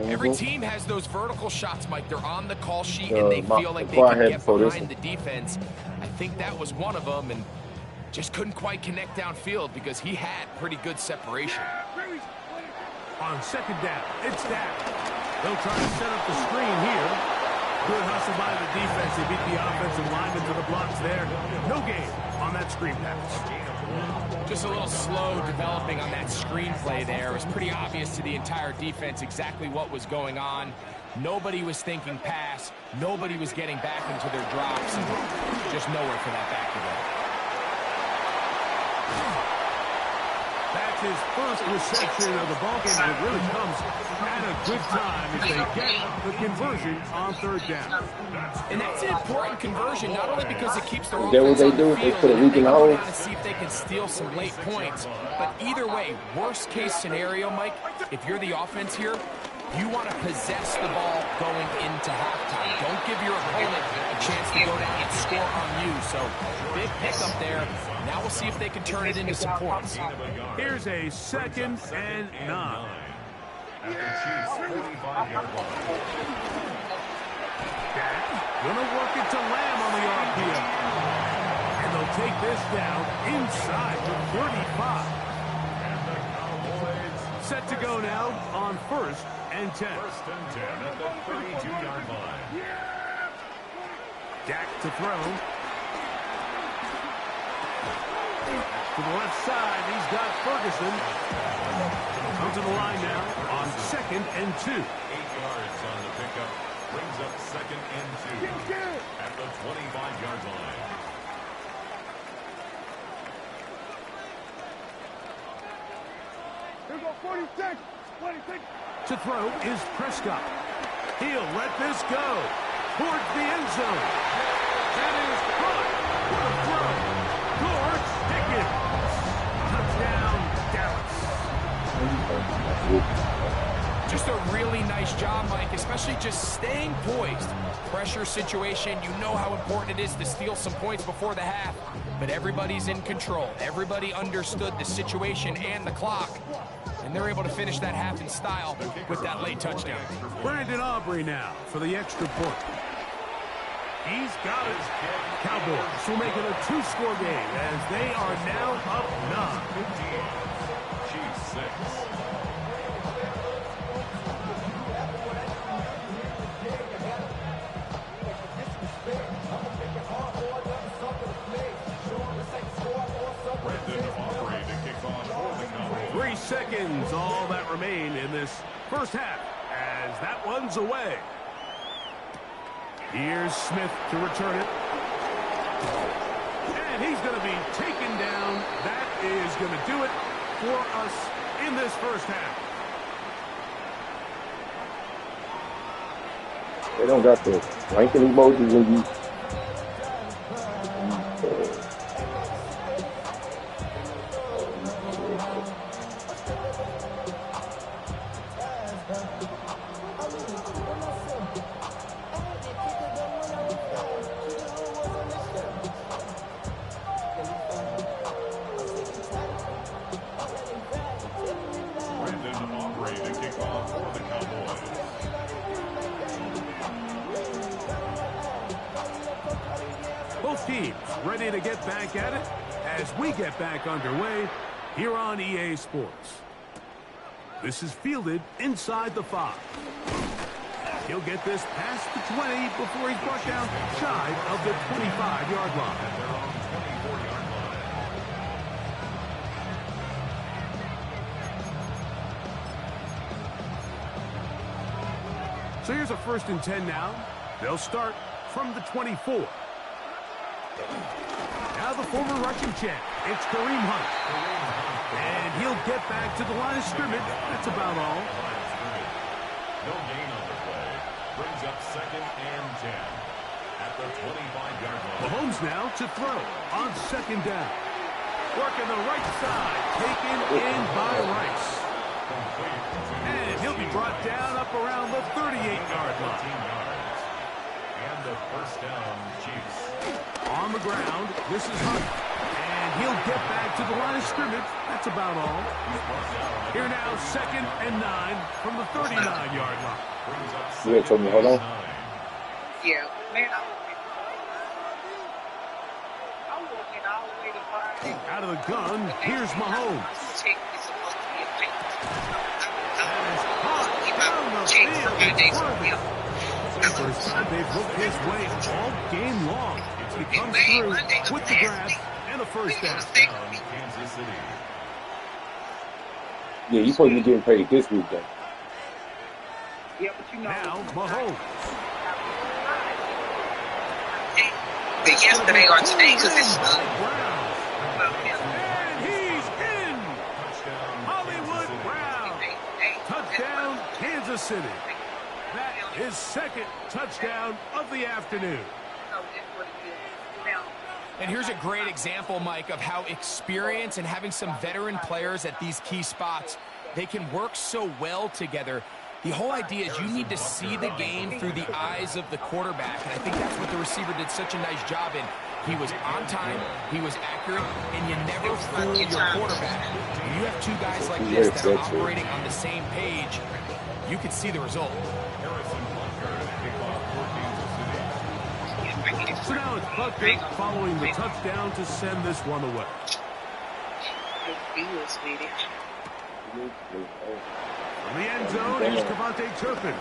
Every team has those vertical shots, Mike. They're on the call sheet, and they feel like they can get behind the defense. I think that was one of them, and just couldn't quite connect downfield because he had pretty good separation. On second down, it's Dak. They'll try to set up the screen here. Good hustle by the defense. They beat the offensive lineman to the blocks there. No gain on that screen pass. Just a little slow developing on that screenplay there. It was pretty obvious to the entire defense exactly what was going on. Nobody was thinking pass. Nobody was getting back into their drops. And just nowhere for that back to go. That's his first reception of the ballgame, and it really comes at a good time as they get the conversion on third down. And that's an important conversion, not only because it keeps their Is that what offense they on do? the They field, put a and week they in can the go hole? down and see if they can steal some late points. But either way, worst case scenario, Mike, if you're the offense here, you want to possess the ball going into halftime. Don't give your opponent a chance to go down and score on you. So, big pickup there. Now we'll see if they can turn it into some points. Here's a 2nd and 9. At the Chiefs' 45-yard line. Dak gonna work it to Lamb on the RPO. And they'll take this down inside the 35. And the Cowboys Set to go now on 1st and 10. 1st and 10 at the 32-yard line. Dak to throw. To the left side, he's got Ferguson. Come to the line now on 2nd and 2. 8 yards on the pickup. Brings up 2nd and 2 at the 25-yard line. Here go 46. 26. To throw is Prescott. He'll let this go towards the end zone. That is caught. What a throw. George Pickens. Touchdown, Dallas. Just a really nice job, Mike, especially just staying poised. Pressure situation, you know how important it is to steal some points before the half, but everybody's in control. Everybody understood the situation and the clock, and they're able to finish that half in style with that late touchdown. Brandon Aubrey now for the extra point. He's got it. Cowboys will make it a 2-score game as they are now up 9. 15. Chiefs 6. Seconds, all that remain in this first half as that one's away. Here's Smith to return it. And he's going to be taken down. That is going to do it for us in this first half. They don't got the ranking emojis when you... Both teams ready to get back at it as we get back underway here on EA Sports. This is fielded inside the 5. He'll get this past the 20 before he's brought down shy of the 25-yard line. At their own 24-yard line. So here's a 1st and 10 now. They'll start from the 24. Now the former rushing champ, it's Kareem Hunt. And he'll get back to the line of scrimmage. That's about all. No gain on the play. Brings up 2nd and 10 at the 25-yard line. Mahomes now to throw on second down. Working the right side, taken in by Rice. And he'll be brought down up around the 38-yard line. And the first down, Chiefs. On the ground, this is Hunt. And he'll get back to the line of scrimmage. That's about all. Here now, 2nd and 9 from the 39-yard line. You told me, hold on. Yeah, man, I'm walking all the way to Friday. Out of the gun, here's Mahomes. Check is supposed to be a fake. That is hot down the field. First time they've looked his way all game long. He comes through with the grab and a first down. Kansas City. Yeah, you're supposed to be getting paid this week, though. Yeah, but you know. Now, Mahomes. Yesterday or today, because it's And he's in. Hollywood Brown. Touchdown, Kansas City. That is 2nd touchdown of the afternoon. And here's a great example, Mike, of how experience and having some veteran players at these key spots, they can work so well together. The whole idea is you need to see the game through the eyes of the quarterback, and I think that's what the receiver did such a nice job in. He was on time, he was accurate, and you never fool your quarterback. When you have two guys like this that are operating on the same page, you can see the result. So now it's Butker following the touchdown to send this one away. From the end zone is Devontae Turpin.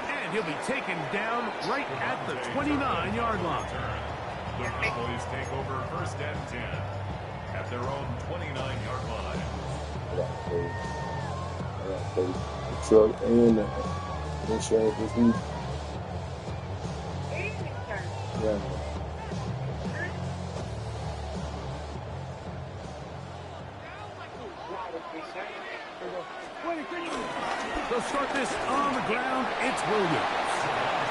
And he'll be taken down right at the 29-yard line. The Cowboys take over 1st and 10 at their own 29-yard line. The truck and the insurance this week. Yeah. They'll start this on the ground. It's Williams.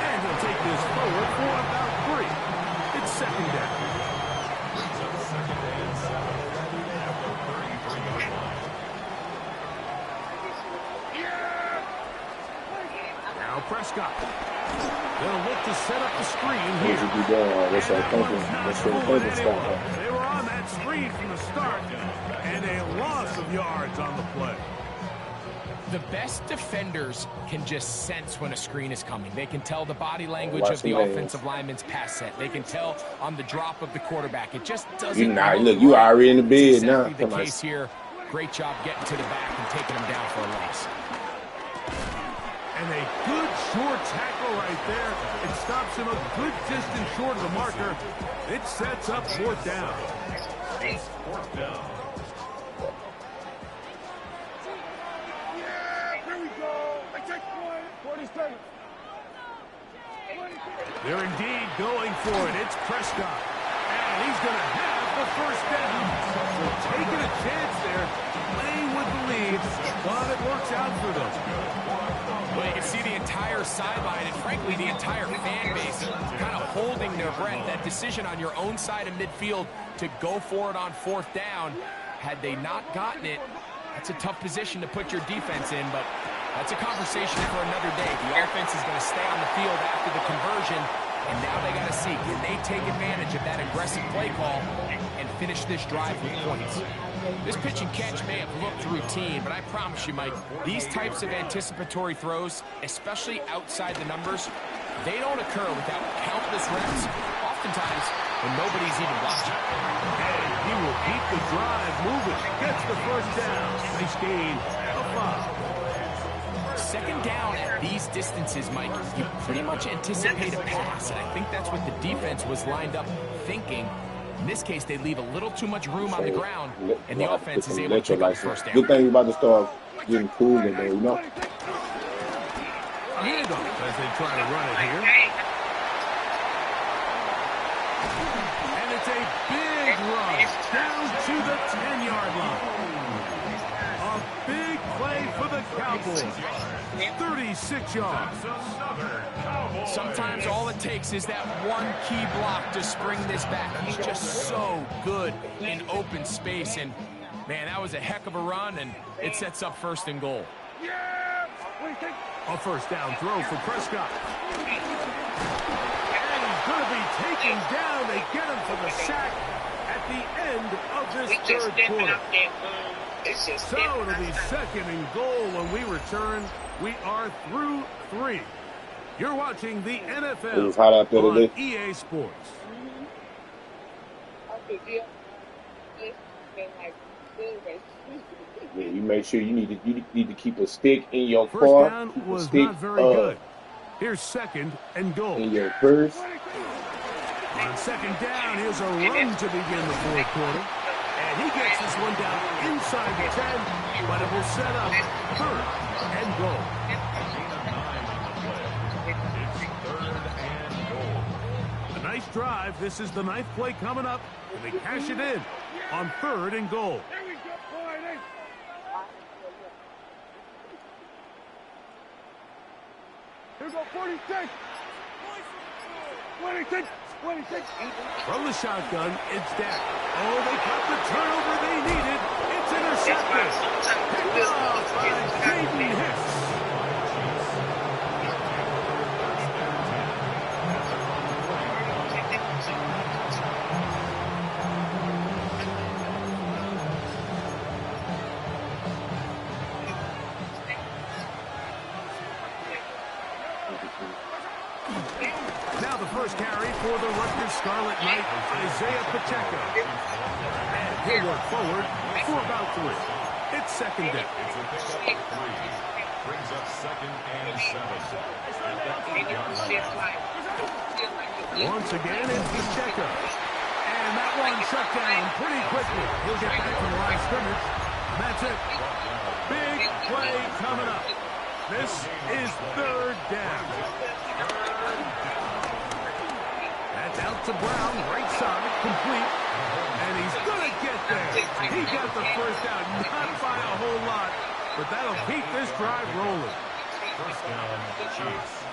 And he'll take this forward for about 3. It's 2nd down. Brings up 2nd and 7 at the 33-yard line. Now Prescott. They'll look to set up the screen here. They were on that screen from the start, and a loss of yards on the play. The best defenders can just sense when a screen is coming. They can tell the body language of the offensive lineman's pass set. They can tell on the drop of the quarterback. It just doesn't. Look, you already in the bed now. Exactly the case here. Great job getting to the back and taking him down for a loss. And a good short tackle right there. It stops him a good distance short of the marker. It sets up 4th down. It's 4th down. Here we go. I take 47. They're indeed going for it. It's Prescott. And he's going to have the first down. So taking a chance there, playing with the lead, but it works out for them. Well, you can see the entire sideline and, frankly, the entire fan base kind of holding their breath. That decision on your own side of midfield to go for it on 4th down, had they not gotten it, that's a tough position to put your defense in, but that's a conversation for another day. The offense is going to stay on the field after the conversion, and now they got to see, can they take advantage of that aggressive play call and finish this drive with points? This pitch and catch may have looked routine, but I promise you, Mike, these types of anticipatory throws, especially outside the numbers, they don't occur without countless reps, oftentimes when nobody's even watching. And he will keep the drive moving. Gets the first down. Nice gain of 5. 2nd down at these distances, Mike, you pretty much anticipate a pass, and I think that's what the defense was lined up thinking. In this case, they leave a little too much room on the ground, and the offense is able to pick up the first down. Good thing about to start getting cool in there, you know? Handoff as they try to run it here. And it's a big run down to the 10-yard line. A big play for the Cowboys. 36 yards. Sometimes all it takes is that one key block to spring this back. He's just so good in open space. And, man, that was a heck of a run, and it sets up 1st and goal. A first down throw for Prescott. And he's going to be taken down. They get him for the sack at the end of this 3rd quarter. So it'll be 2nd and goal when we return. We are through 3. You're watching the NFL It was hot out there on today. EA Sports. Yeah, you make sure you need to keep a stick in your First car. down Keep a was stick not very good. Here's 2nd and goal. in your purse. On 2nd down, here's a run to begin the 4th quarter. And he gets this one down inside the 10, but it will set up 3rd and goal. A nice drive. This is the 9th play coming up, and they cash it in on 3rd and goal. Here we go, 46. 26. 26. From the shotgun, it's Dak. Oh, they got the turnover they needed. It's intercepted. Picked off by Jaden Hicks. Now the first carry for the Rutgers Scarlet Knight, Isaiah Pacheco. And he'll work forward for about 3. It's 2nd down. Brings up 2nd and 7. Once again, it's Pacheco. And that one shut down pretty quickly. He'll get back to the line of scrimmage. That's it. Big play coming up. This is 3rd down. That's out to Brown, right side, complete. And he's going to get there. He got the first down, not by a whole lot, but that'll keep this drive rolling. First down, Chiefs.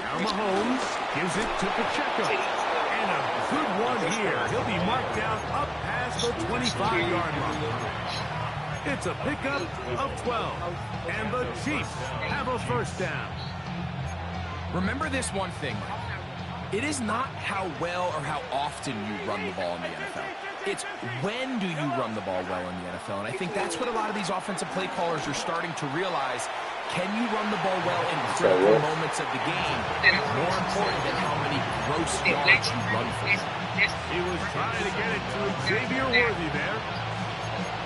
Now Mahomes gives it to Pacheco. And a good one here. He'll be marked down up past the 25-yard line. It's a pickup of 12. And the Chiefs have a first down. Remember this one thing. It is not how well or how often you run the ball in the NFL. It's when do you run the ball well in the NFL. And I think that's what a lot of these offensive play callers are starting to realize. Can you run the ball well in critical moments of the game? More important than how many gross yards you run for. He was trying to get it to Xavier Worthy there.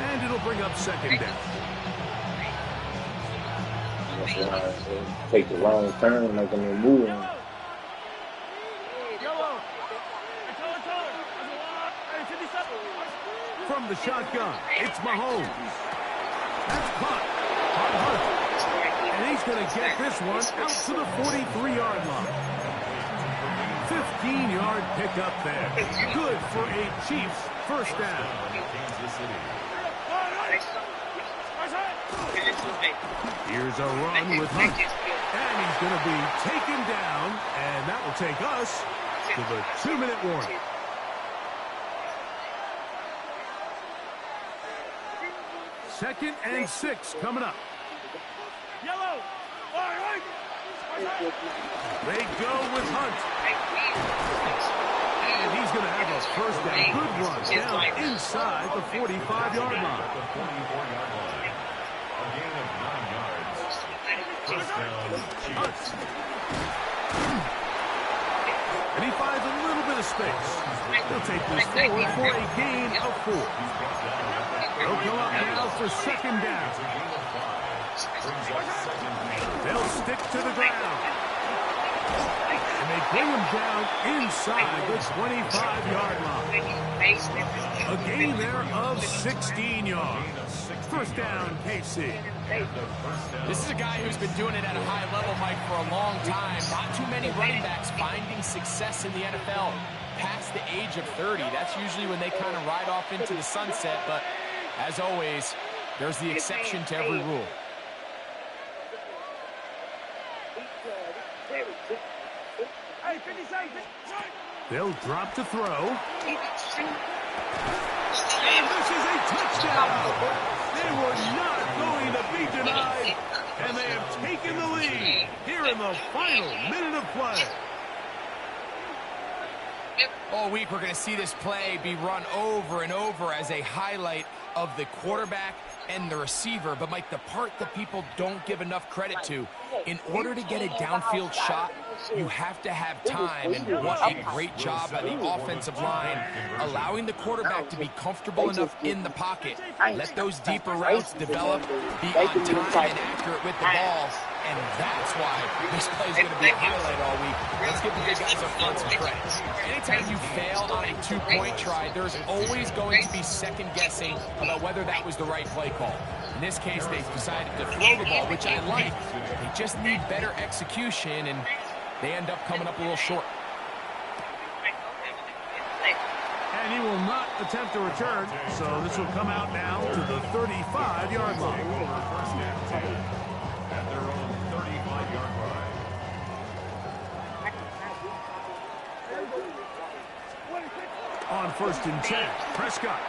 And it'll bring up 2nd down. That's why they take the wrong turn, like when they're moving. From the shotgun, it's Mahomes. That's caught by Hunt. And he's going to get this one out to the 43-yard line. 15-yard pickup there. Good for a Chiefs first down. Here's a run with Hunt. And he's going to be taken down. And that will take us to the 2-minute warning. Second and 6 coming up. Yellow. They go with Hunt. And he's going to have a first down. Good run down inside the 45-yard line. The 44-yard line. A gain of 9 yards. First down, Chiefs. And he finds a little bit of space. He'll take this forward for a gain of 4. They'll come up now for 2nd down. They'll stick to the ground. And they bring him down inside the 25-yard line. A gain there of 16 yards. First down, KC. This is a guy who's been doing it at a high level, Mike, for a long time. Not too many running backs finding success in the NFL past the age of 30. That's usually when they kind of ride off into the sunset. But as always, there's the exception to every rule. They'll drop to throw. And this is a touchdown. They were not going to be denied. And they have taken the lead here in the final minute of play. All week, we're going to see this play be run over and over as a highlight of the quarterback and the receiver. But, Mike, the part that people don't give enough credit to, in order to get a downfield shot, you have to have time. And what a great job by the offensive line, allowing the quarterback to be comfortable enough in the pocket. Let those deeper routes develop, be on time and accurate with the ball. And that's why this play is going to be a highlight all week. Let's give the big guys up front some credit. Anytime you fail on a two-point try, there's always going to be second-guessing about whether that was the right play call. In this case, they decided to throw the ball, which I like. They just need better execution, and they end up coming up a little short. And he will not attempt to return, so this will come out now to the 35-yard line. At their own 35-yard line. On 1st and 10, Prescott.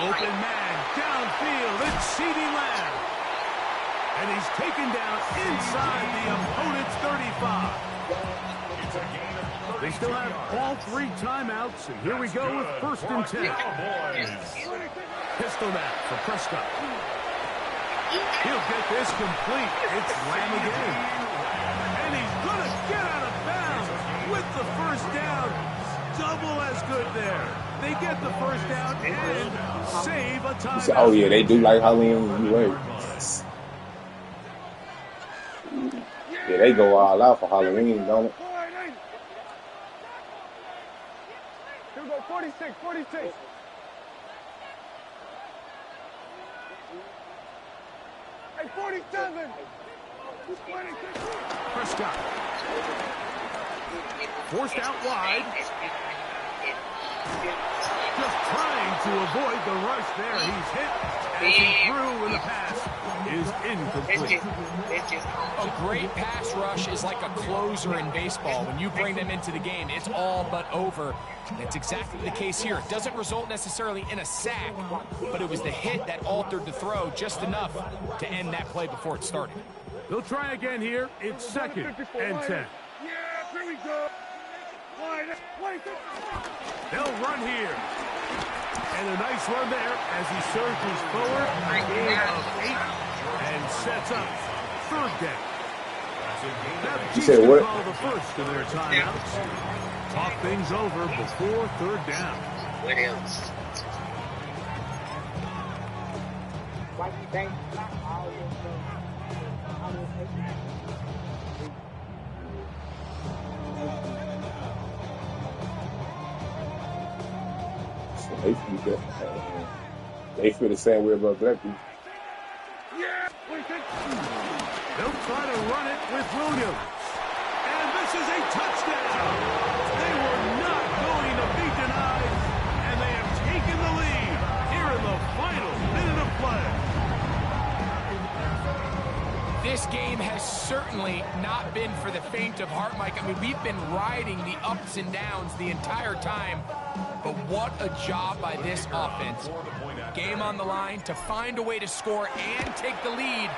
Open man, downfield, it's CeeDee Lamb. And he's taken down inside the opponent's 35. They still have all 3 timeouts, and here we go with 1st and 10. Pistol snap for Prescott. He'll get this complete. It's Lamb again. And he's going to get out of bounds with the first down. Double as good there. They get the first down and save a timeout. Oh, yeah, they do like Halloween. Yeah, they go all out for Halloween, don't it? Here we go, 46, 46. Hey, 47. Prescott. Forced out wide. Just trying to avoid the rush there. He's hit as he threw, and the pass is incomplete. A great pass rush is like a closer in baseball. When you bring them into the game, it's all but over. That's exactly the case here. It doesn't result necessarily in a sack, but it was the hit that altered the throw just enough to end that play before it started. They'll try again here. It's 2nd and 10. Yeah, here we go. They'll run here. And a nice run there as he surges forward. A gain of 8 and sets up 3rd down. You said what? Call the first of their timeouts. Talk things over before 3rd down. What else? Why do you think? They feel the same way about black people. They'll try to run it with Williams. And this is a touchdown. They were not going to be denied, and they have taken the lead here in the final minute of play. This game has certainly not been for the faint of heart, Mike. I mean, we've been riding the ups and downs the entire time. But what a job by this offense. Game on the line to find a way to score and take the lead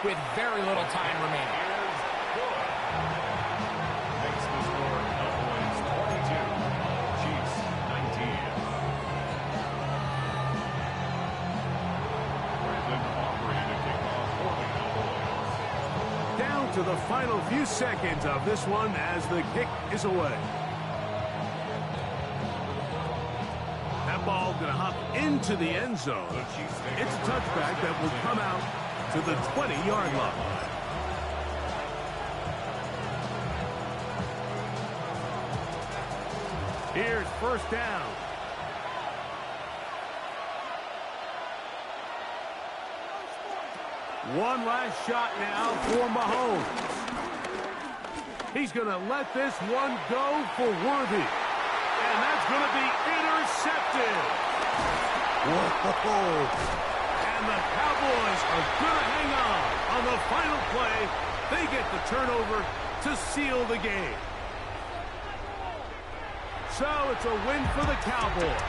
with very little time remaining. Makes the score Cowboys 22, Chiefs 19. Brandon Aubrey to kick off for the Cowboys. Down to the final few seconds of this one as the kick is away. Ball going to hop into the end zone. It's a touchback that will come out to the 20-yard line. Here's first down. One last shot now for Mahomes. He's going to let this one go for Worthy. And that's going to be intercepted. Whoa. And the Cowboys are going to hang on the final play. They get the turnover to seal the game. So it's a win for the Cowboys.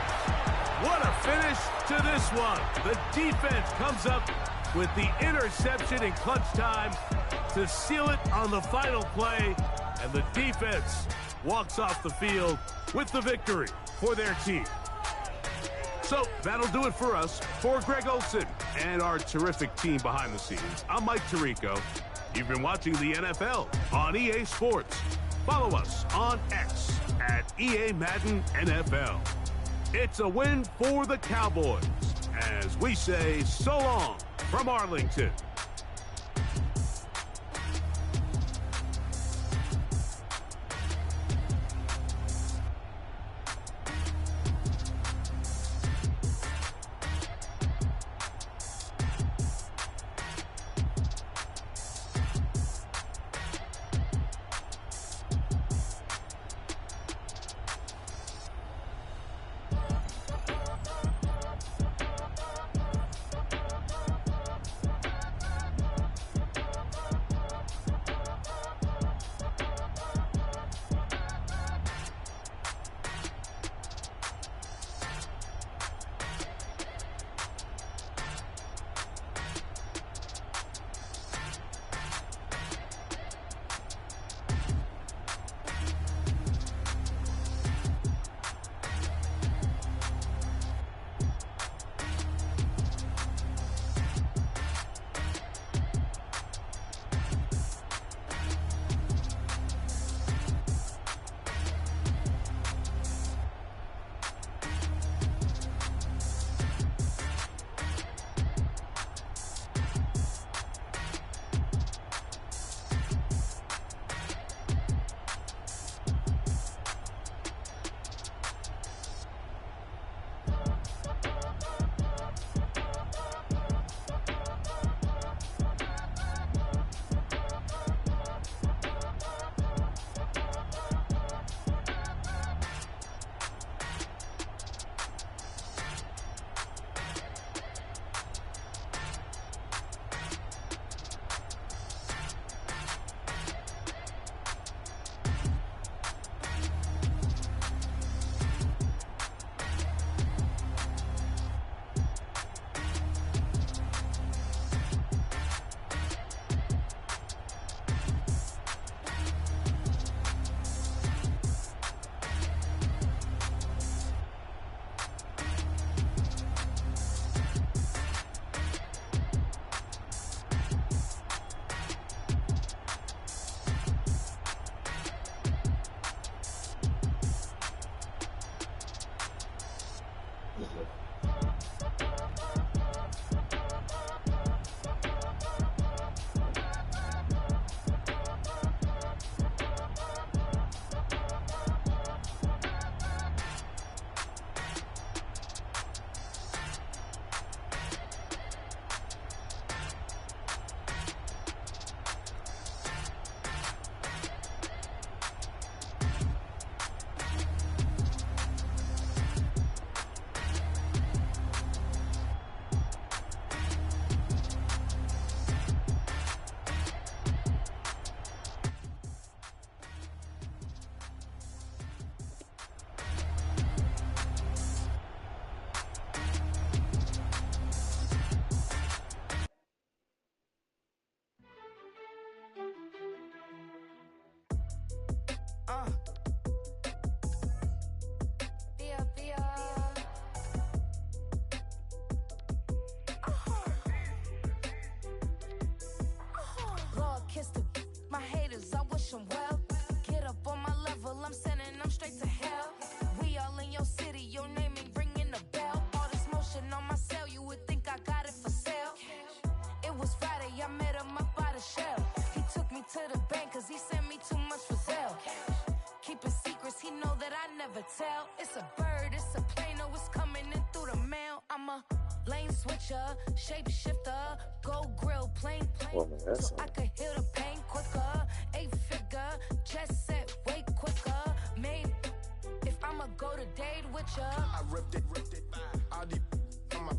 What a finish to this one. The defense comes up with the interception in clutch time to seal it on the final play. And the defense walks off the field with the victory for their team. So that'll do it for us. For Greg Olson and our terrific team behind the scenes, I'm Mike Tirico. You've been watching the NFL on EA Sports. Follow us on X at EA Madden NFL. It's a win for the Cowboys as we say so long from Arlington. to the bank cause he sent me too much for Zelle. Keeping secrets, he he know that I never tell. It's a bird, it's a plane, oh, it's coming in through the mail. I'm a lane switcher, shapeshifter, go grill, plane, so I could heal the pain quicker. 8-figure, chest set way quicker. Made if I'ma go to date with ya. I ripped it. All deep on my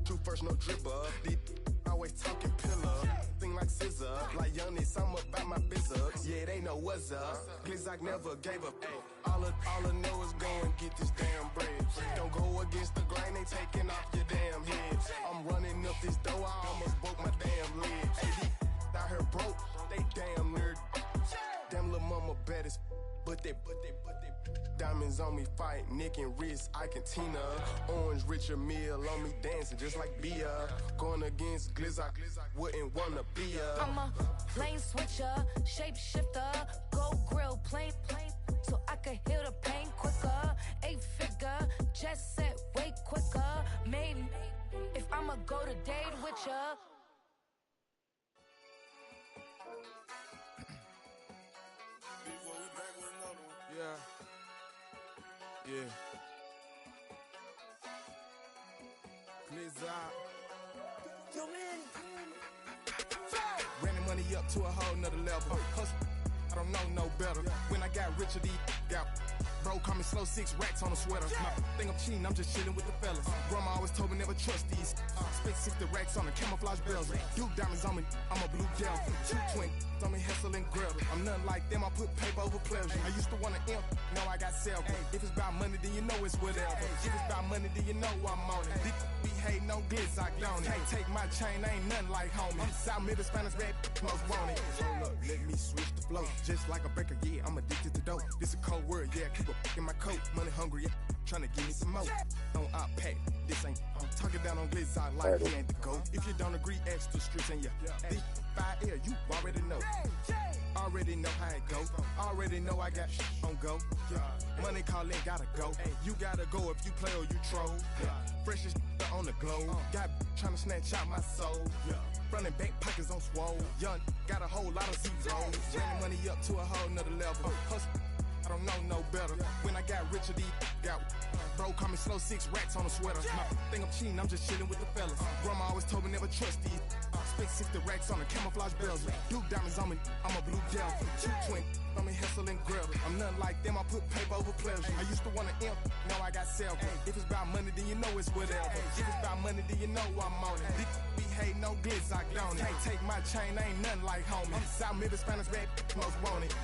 two first, no dribble. Deep, always talking pillar. Thing like scissor, like youngest, I'm about my business. Yeah, they know what's up. Glizzock never gave up. All I know is go and get this damn bread. Don't go against the grain, they taking off your damn head. I'm running up this door, I almost broke my damn leg. Hey, these out here broke, they damn nerd. Damn little mama bad as but they diamonds on me fight, neck and wrist, I can Tina. Orange Richard Mill on me dancing just like Bia. Going against Glizzock, wouldn't wanna be a. I'm a lane switcher, shapeshifter, go grill, plane, so I could heal the pain quicker. 8-figure, jet set way quicker. Made if I'ma go to date with ya. Yeah. Glizzock. Running money up to a whole nother level. Hustle, I don't know no better. When I got richer, these got. Bro, call me slow, 6 racks on a sweater. My think I'm cheating, I'm just chilling with the fellas. Grandma always told me never trust these. Spent 60 racks on the camouflage bells. Duke diamonds on me, I'm a blue gel. 2 twin on me, Hessel and Gretel. I'm nothing like them, I put paper over pleasure. I used to want to imp, now I got several. If it's about money, then you know it's whatever. If it's about money, then you know I'm on it. This be hating no Glizzock, don't it? Can't take my chain, ain't nothing like homie. South Middle Spanish red, most want it. Hold up, let me switch the flow. Just like a baker, yeah, I'm addicted to dope. This a cold word, yeah, keep a in my coat. Money hungry, yeah, trying to give me some more. Don't I pack, this ain't. I'm talking down on Glizzock like he ain't the goat. If you don't agree, ask the streets and this 5 air, you already know. Already know how it go. Already know I got on go. Money calling, gotta go. You gotta go if you play or you troll. Freshest on the glow. Got trying to snatch out my soul. Running back pockets on swole. Young, got a whole lot of zeros. Running money up to a whole nother level. Hustle, I don't know no better. When I got richer, these got. Bro, call me slow, 6 racks on a sweater. My think I'm cheating, I'm just chilling with the fellas. Grandma always told me never trust these. Spent 60 racks on the camouflage bells. Duke diamonds on me, I'm a blue gel. 2 twin on me, Hessel and Gretel. I'm nothing like them, I put paper over pleasure. I used to want to imp, now I got several. If it's about money, then you know it's whatever. If it's about money, then you know I'm on it. This be hating no Glizzock, don't it? Can't take my chain, ain't nothing like homie. South Middle Spanish red, most want it.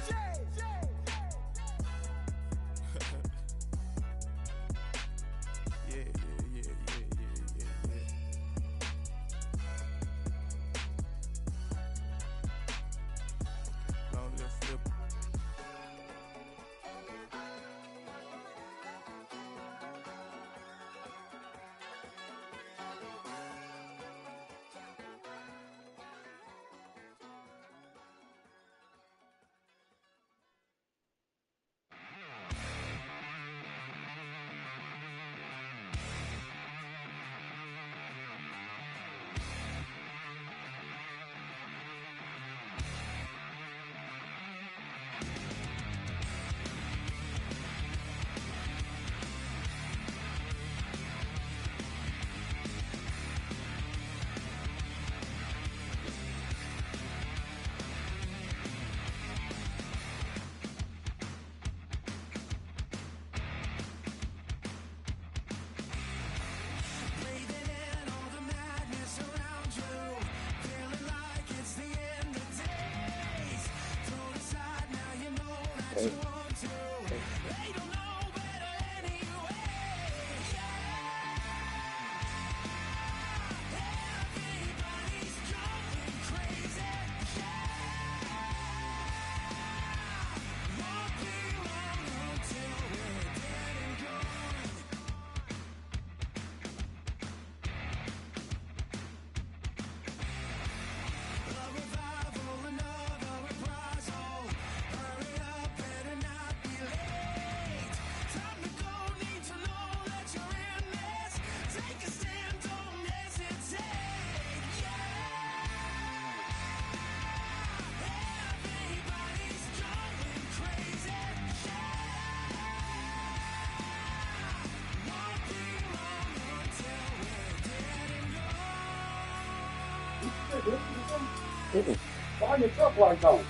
Why your truck lights on?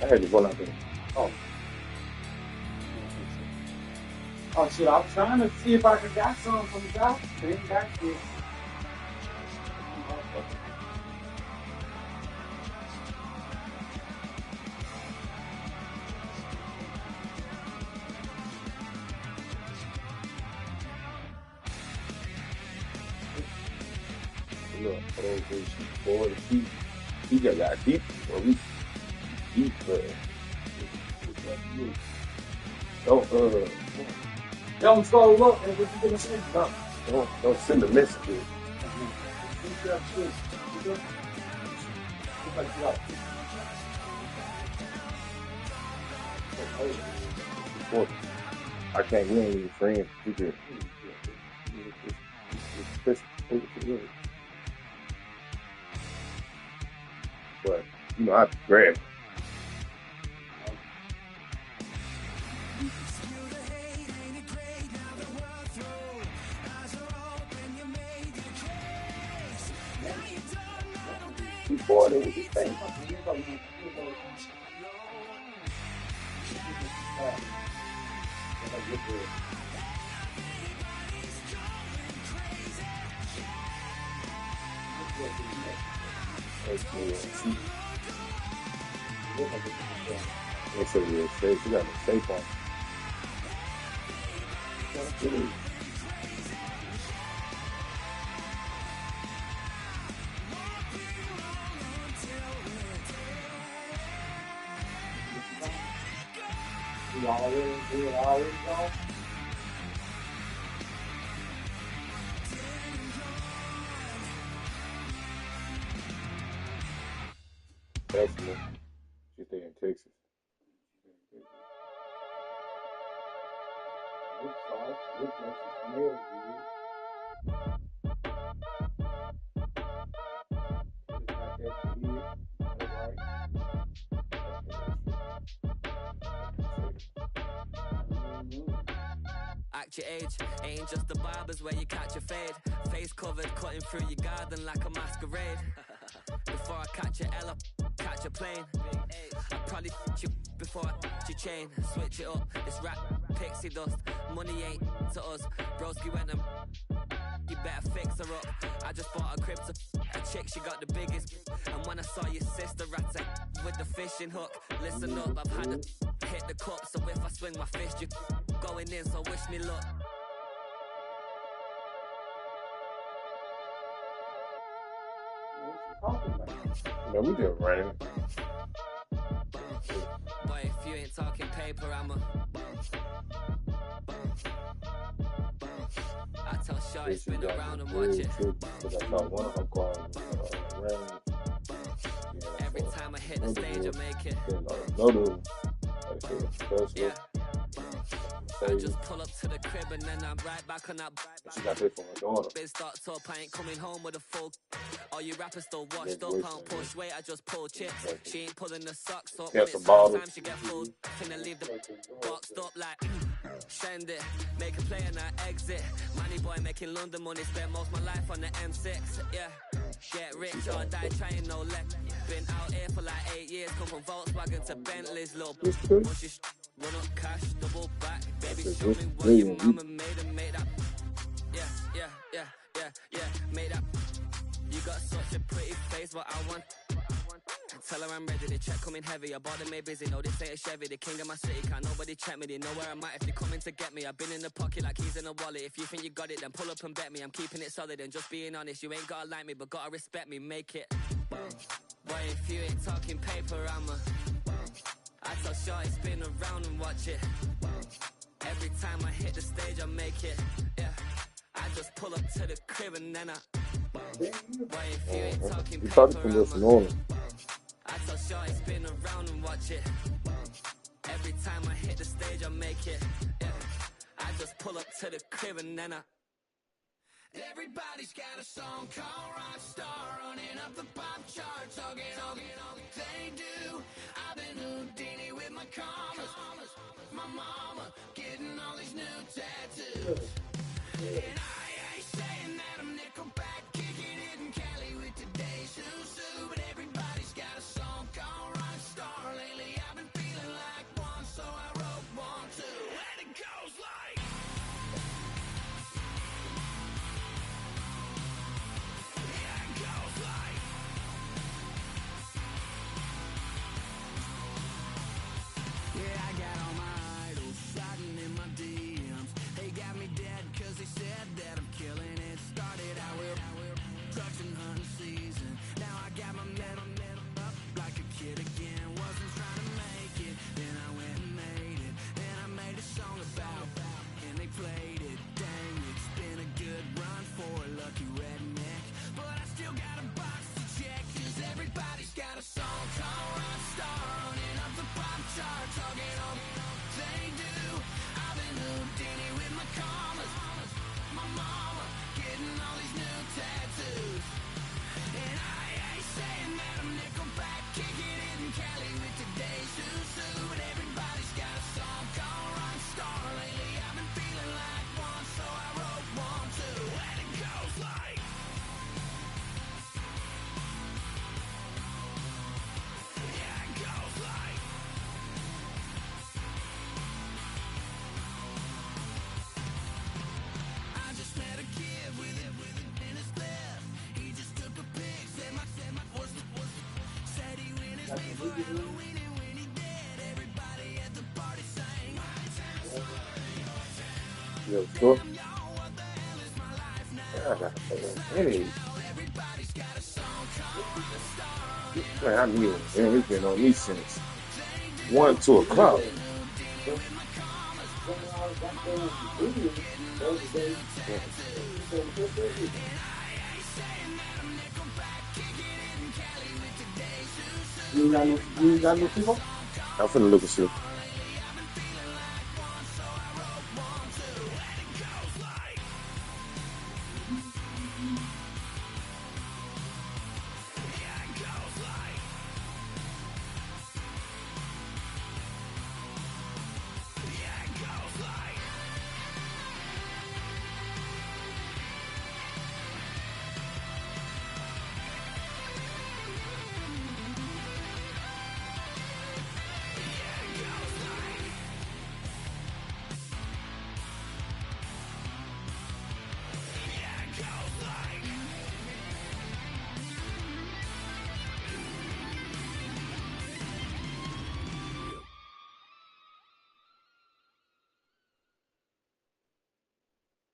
I had to go out there. Oh. Oh shit, I was trying to see if I could got some from the shop. They ain't got shit. Look, oh, boy, he just got deep, bro. Deep, Don't slow up and what you gonna say? don't send a message. I can't win with your friends. But you know, I grab it. He's bored with his thing. They said you're safe. You got a safe on. Already gone. Excellent. She stay in Texas. This sauce looks like it smells good. It's not that big. Alright. Act your age, ain't just the barbers where you catch a fade. Face covered, cutting through your garden like a masquerade. Before I catch a Ella, catch a plane. I'd probably you before I your chain. Switch it up, this rap pixie dust. Money ain't to us. Broski went and you better fix her up. I just bought a crib to a chick, she got the biggest. And when I saw your sister rat with the fishing hook, listen up, I've had to hit the cup. So if I swing my fist, you going in, so wish me luck. No, we just ran. Boy, if you ain't talking paper, I'm a. I tell Shorty spin around and watch it. Because I thought one of her cars ran. Every time I hit the stage, I make it. Yeah. I just pull up to the crib and then I'm right back on that. She got this from her daughter. Biz starts up, I ain't coming home with a full. All you rappers still washed up, I don't push weight, I just pull chips. She ain't pulling the socks up. When it's time she get full. Finna leave the boxed up like send it, make a play and I exit. Money boy making London money, spent most of my life on the M6. Yeah, get rich or die trying no leg. Been out here for like 8 years, come from Volkswagen to Bentley's, little bushy. Run up cash, double back, baby, show me what your mama made and made that. Yeah, made that. You got such a pretty face, but I want. Tell her I'm ready, the check coming heavy. I bought them made busy, no, this ain't a Chevy. The king of my city, can't nobody check me. They know where I'm at if they coming to get me. I've been in the pocket like keys in a wallet. If you think you got it, then pull up and bet me. I'm keeping it solid and just being honest. You ain't gotta like me, but gotta respect me, make it. Boy, if you ain't talking paper, I'm a. I tell Shorty spin around and watch it. Every time I hit the stage, I make it. Yeah, I just pull up to the crib and then I. Boy, if you ain't talking paper, I'm a. I tell Shorty spin around and watch it. Every time I hit the stage, I make it. Yeah, I just pull up to the crib and then I. Everybody's got a song called Rockstar, running up the pop charts, talking all they do. I've been Houdini with my commas, my mama getting all these new tattoos. And I ain't saying that I'm Nickelback, kicking it in Cali with today's shoes. Got the movie room. Yo, sure. God, any man, I mean, man, it's been on me since 1, 2 o'clock. You ain't got no people? I'm finna look at you.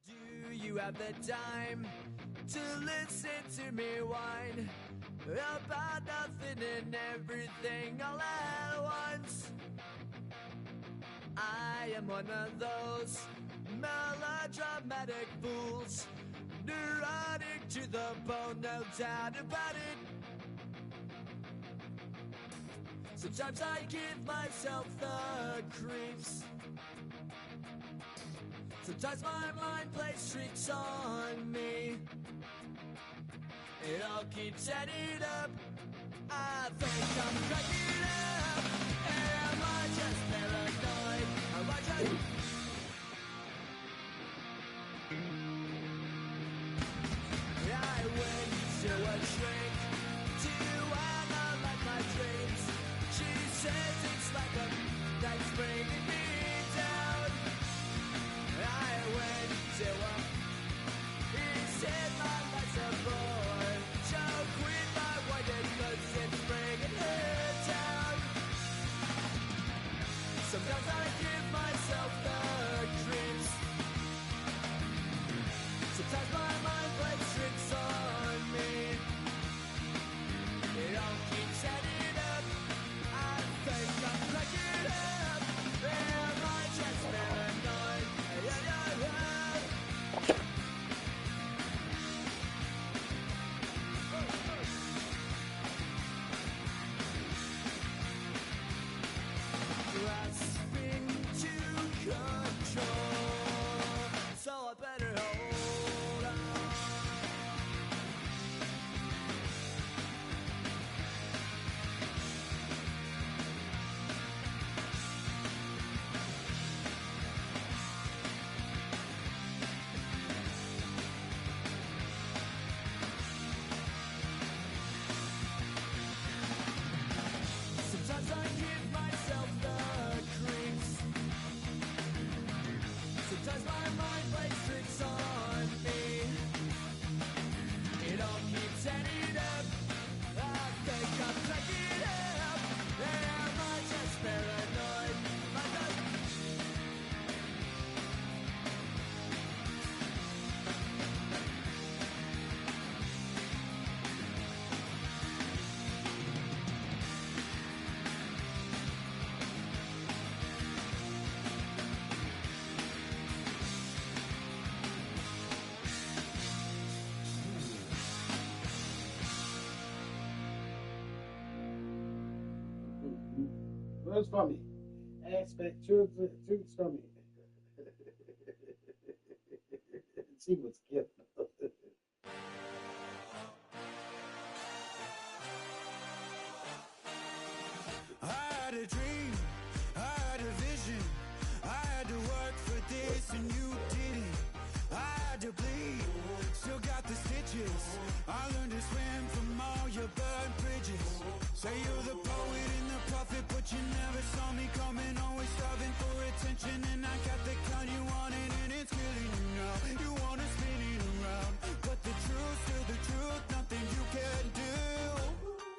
Do you have the time to listen to me whine about nothing and everything all at once? I am one of those melodramatic fools, neurotic to the bone, no doubt about it. Sometimes I give myself the creeps. Sometimes my mind plays tricks on me. It all keeps adding up. I think I'm cracking up. Am I just paranoid? Am I just... I went to a shrink to analyze my dreams. She says it's like a that's bringing me down. I went to a... He said my life's a bore. Joke with my wife because it's bringing her down. Sometimes I give myself the creeps. Sometimes my mind plays tricks on me. It all keeps adding up. I think I'm cracking up. Am I just paranoid? Grasping to control, so I better hold on. Sometimes I give myself the creeps. Sometimes my mind plays tricks on me. It all keeps adding up. I think I'm cracking up. Am I just paranoid? Am I just... Where's from me? Aspect truth from me. She was cute. I had a dream, I had a vision. I had to work for this and you didn't. I had to bleed, still got the stitches. I learned to swim from all your burned bridges. Say you're the poet and the prophet, but you never saw me coming. Always starving for attention, and I got the kind you wanted, and it's killing you now. You wanna spin it around, but the truth's still the truth. Nothing you can do.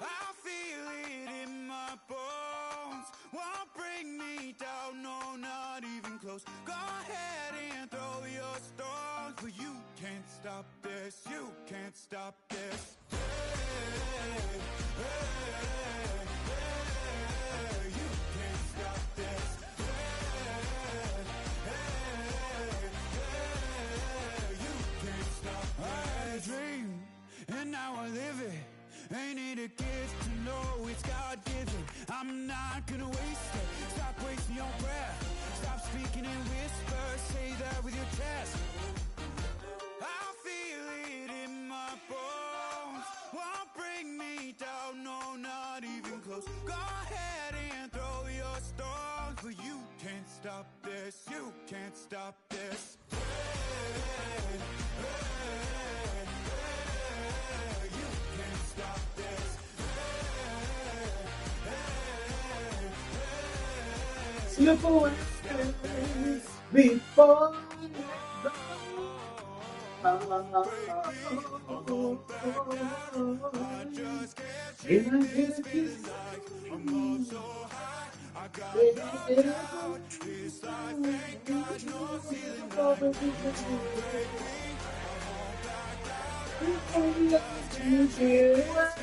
I feel it in my stop this. You can't stop this. You can't stop this. I had a dream, and now I live it. Ain't it a gift to know it's God-given? I'm not gonna waste it. Stop wasting your breath. Stop speaking in whispers. Say that with your chest. I feel it in my bones. Won't bring me down, no, not even close. Go ahead and throw your stones, but you can't stop this. You can't stop this. You can't stop this. Simple as before. Can I get a kiss? I'm up so high, I got no doubt. It's like ain't got no ceiling like you break me. I won't back out. You feel like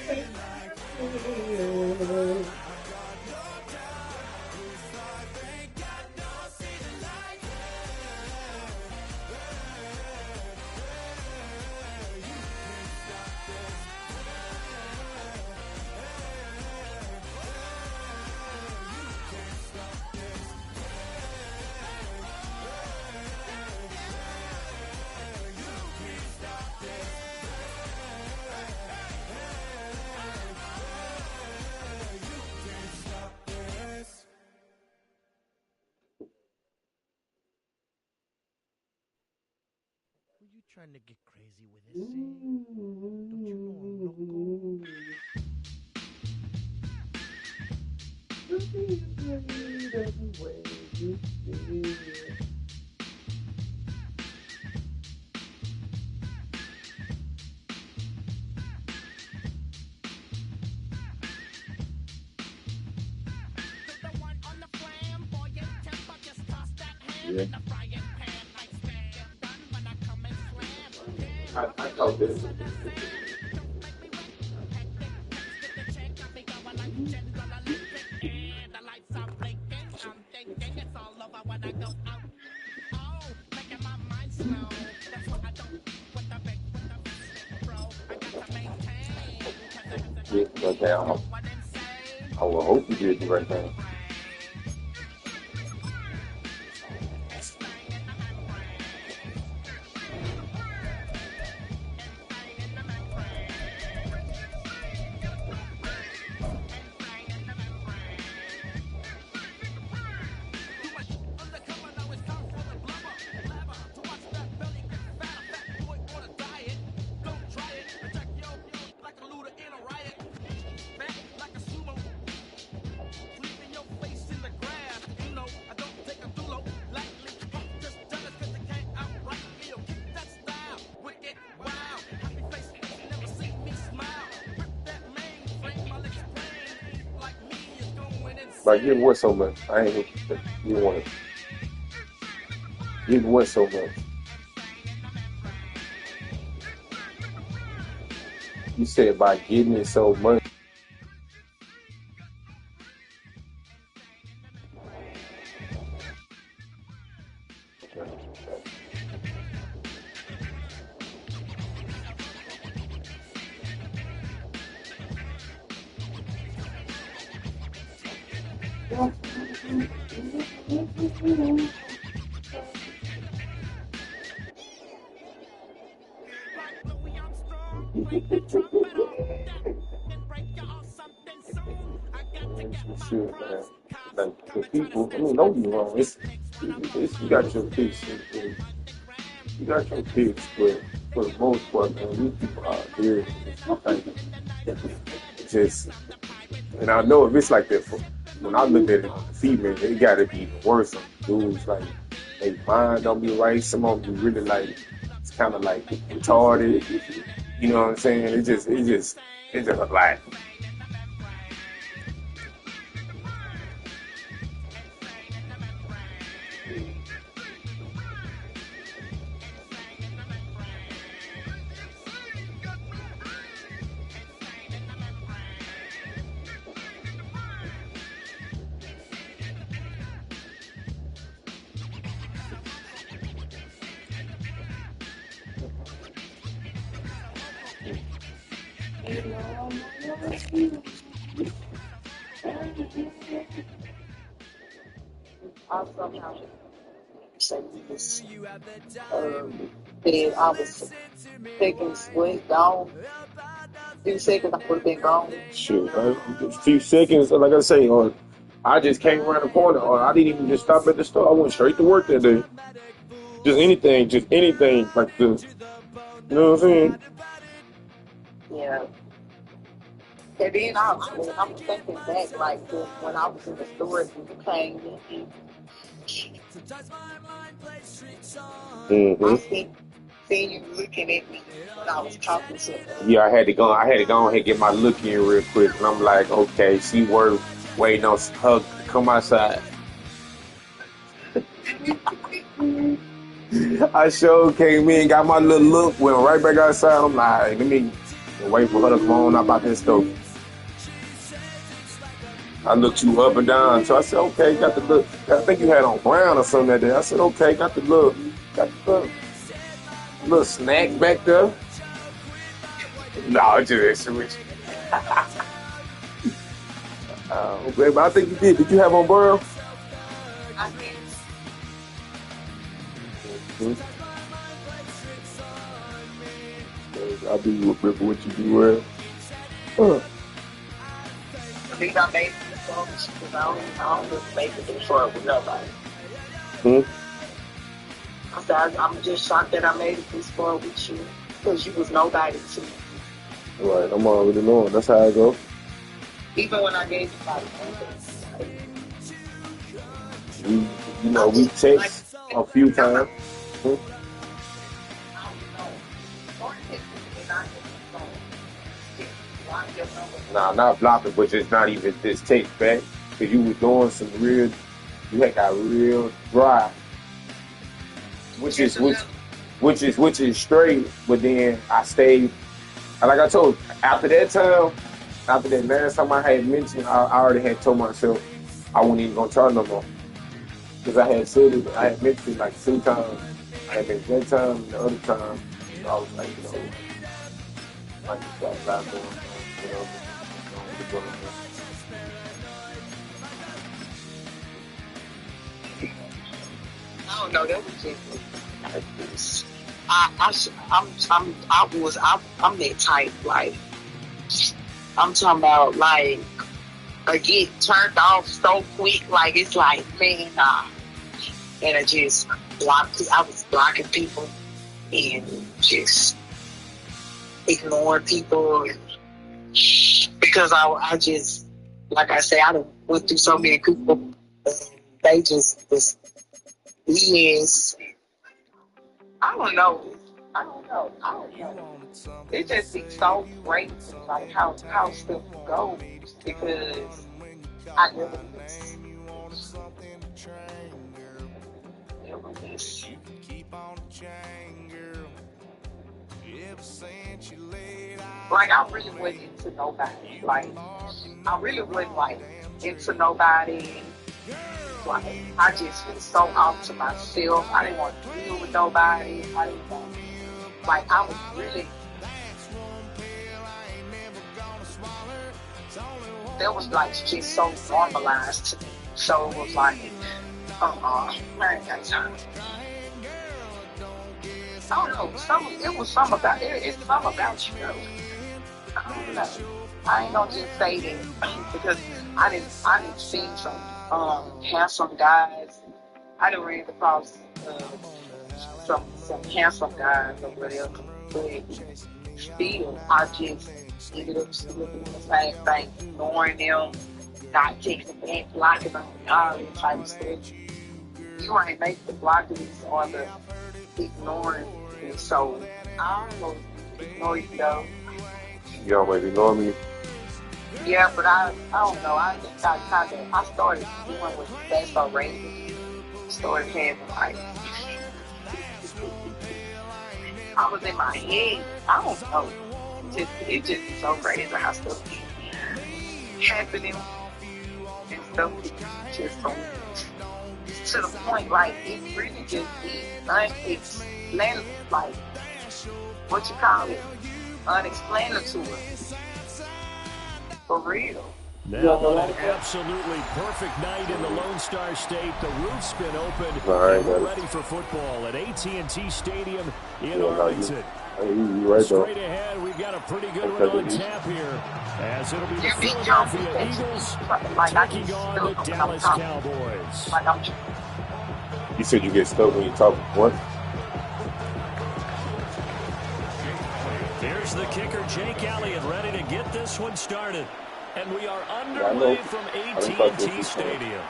Were you trying to get crazy with this? Don't you know I'm loco? Yeah. I thought this. Yeah, okay, I will hope you did the right thing. Like, give what so much? I ain't you want it. Give what so much? You said by getting it so much. Shit, man. Like the people, I mean, don't be wrong. It's you got your picks, you got your picks, but for the most part, man, these people out here, like, just, and I know if it's like that, when I look at it on the female, it got to be even worse on the dudes. Like, they mind don't be right. Some of them be really like, it's kind of like retarded. You know what I'm saying? It's just a lot. I somehow say this. Then I was seconds went gone. Few seconds I would have been gone. Shit, a few seconds, like I say, or I just came around the corner, or I didn't even just stop at the store. I went straight to work that day. Just anything like this. You know what I'm saying? Yeah. And then I'm thinking back, like when I was in the store when you came in. I seen you looking at me when I was talking to you. Yeah, I had to go ahead and get my look in real quick, and I'm like, okay, she worth waiting on her to come outside. I sure came in, got my little look, went right back outside. I'm like, let me wait for her to come on up out this stove. I looked you up and down, so I said, okay, got the look. I think you had on brown or something that day. I said, okay, got the little snack back there. No, just with you. Baby, I think you did. Did you have on brown? I did. I do remember what you do wear. I think I made it because I don't make it before with nobody. I said, I'm just shocked that I made it this far with you because you was nobody to me. Right, I'm already knowing. That's how I go. Even when I gave you my number. We text a few times. Nah, not blocking, but just not even this text back. Because you was doing some real, you had got real dry. Which is straight, but then I stayed. Like I told, after that last time I had mentioned, I already had told myself I wasn't even gonna try no more. Because I had said it, I had mentioned it like 2 times. I had mentioned that time and the other time. I was like, I just got a lot going on, I don't know. That was just. I'm that type. Like, I'm talking about like I get turned off so quick. Like it's like, man, nah. And I just blocked. I was blocking people and just ignoring people because I just, like I say, I done went through so many people. They just was yes. I don't know. It just seems so great, like how stuff goes because I never miss. Like I really wasn't into nobody. Like I really wasn't like into nobody. Like I just was so out to myself. I didn't want to deal with nobody. I didn't want. Like I was really. That was like just so normalized to me. So it was like, I ain't got time. I don't know. It was something about it. It's something about you, though. I don't know. I ain't gonna just say that because I didn't see some handsome guys. I done ran across some handsome guys or whatever, but still, I just ended up still doing the same thing, ignoring them, not taking back, blocking them, all that type of stuff. You ain't make the blocking or the ignoring me, so I don't know, ignore you though. You always ignore me. Yeah, but I don't know. I think I started doing what that's already. Started having like I was in my head. I don't know. It just is so crazy how stuff keeps happening and stuff just to the point like it really just is unexplainable. Like what you call it? unexplainable. For real. Now on an absolutely perfect night in the Lone Star State, the roof's been opened, and we're ready for football at AT&T Stadium in Arlington. Straight ahead, we've got a pretty good one on tap here, as it'll be the Philadelphia Eagles taking on the Dallas Cowboys. You said you get stuck when you talk. What? Here's the kicker, Jake Elliott, ready to get this one started. And we are underway from AT&T Stadium.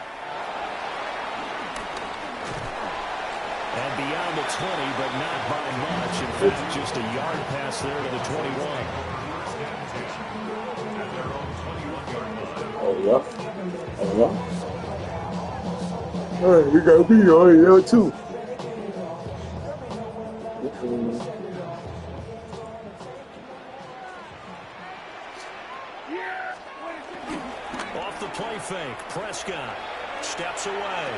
And beyond the 20, but not by much. In fact, just a yard pass there to the 21. Oh, yeah. Oh, yeah. All right, we got to be on here, too. Off the play fake, Prescott steps away.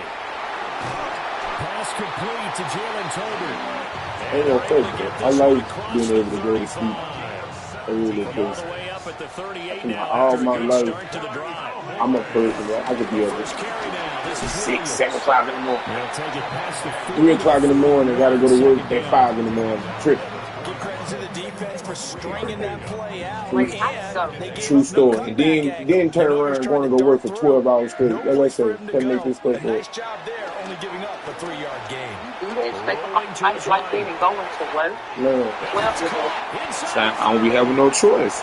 Pass complete to Jalen Tolbert. Ain't no fake, I like being able to go to sleep. I really do. All my life, I'm a person that I could be up at 6, 7 o'clock in the morning. 3 o'clock in the morning, I got to go to work at 5 in the morning. Trip. Give credit to the defense for stringing that play out. True story. And then turn around and want to go work for 12 hours straight. That's what I say. Can't make this stuff work. Nice job there, only giving up a 3-yard gain. Do they expect them like they didn't going to work? No. I don't be having no choice.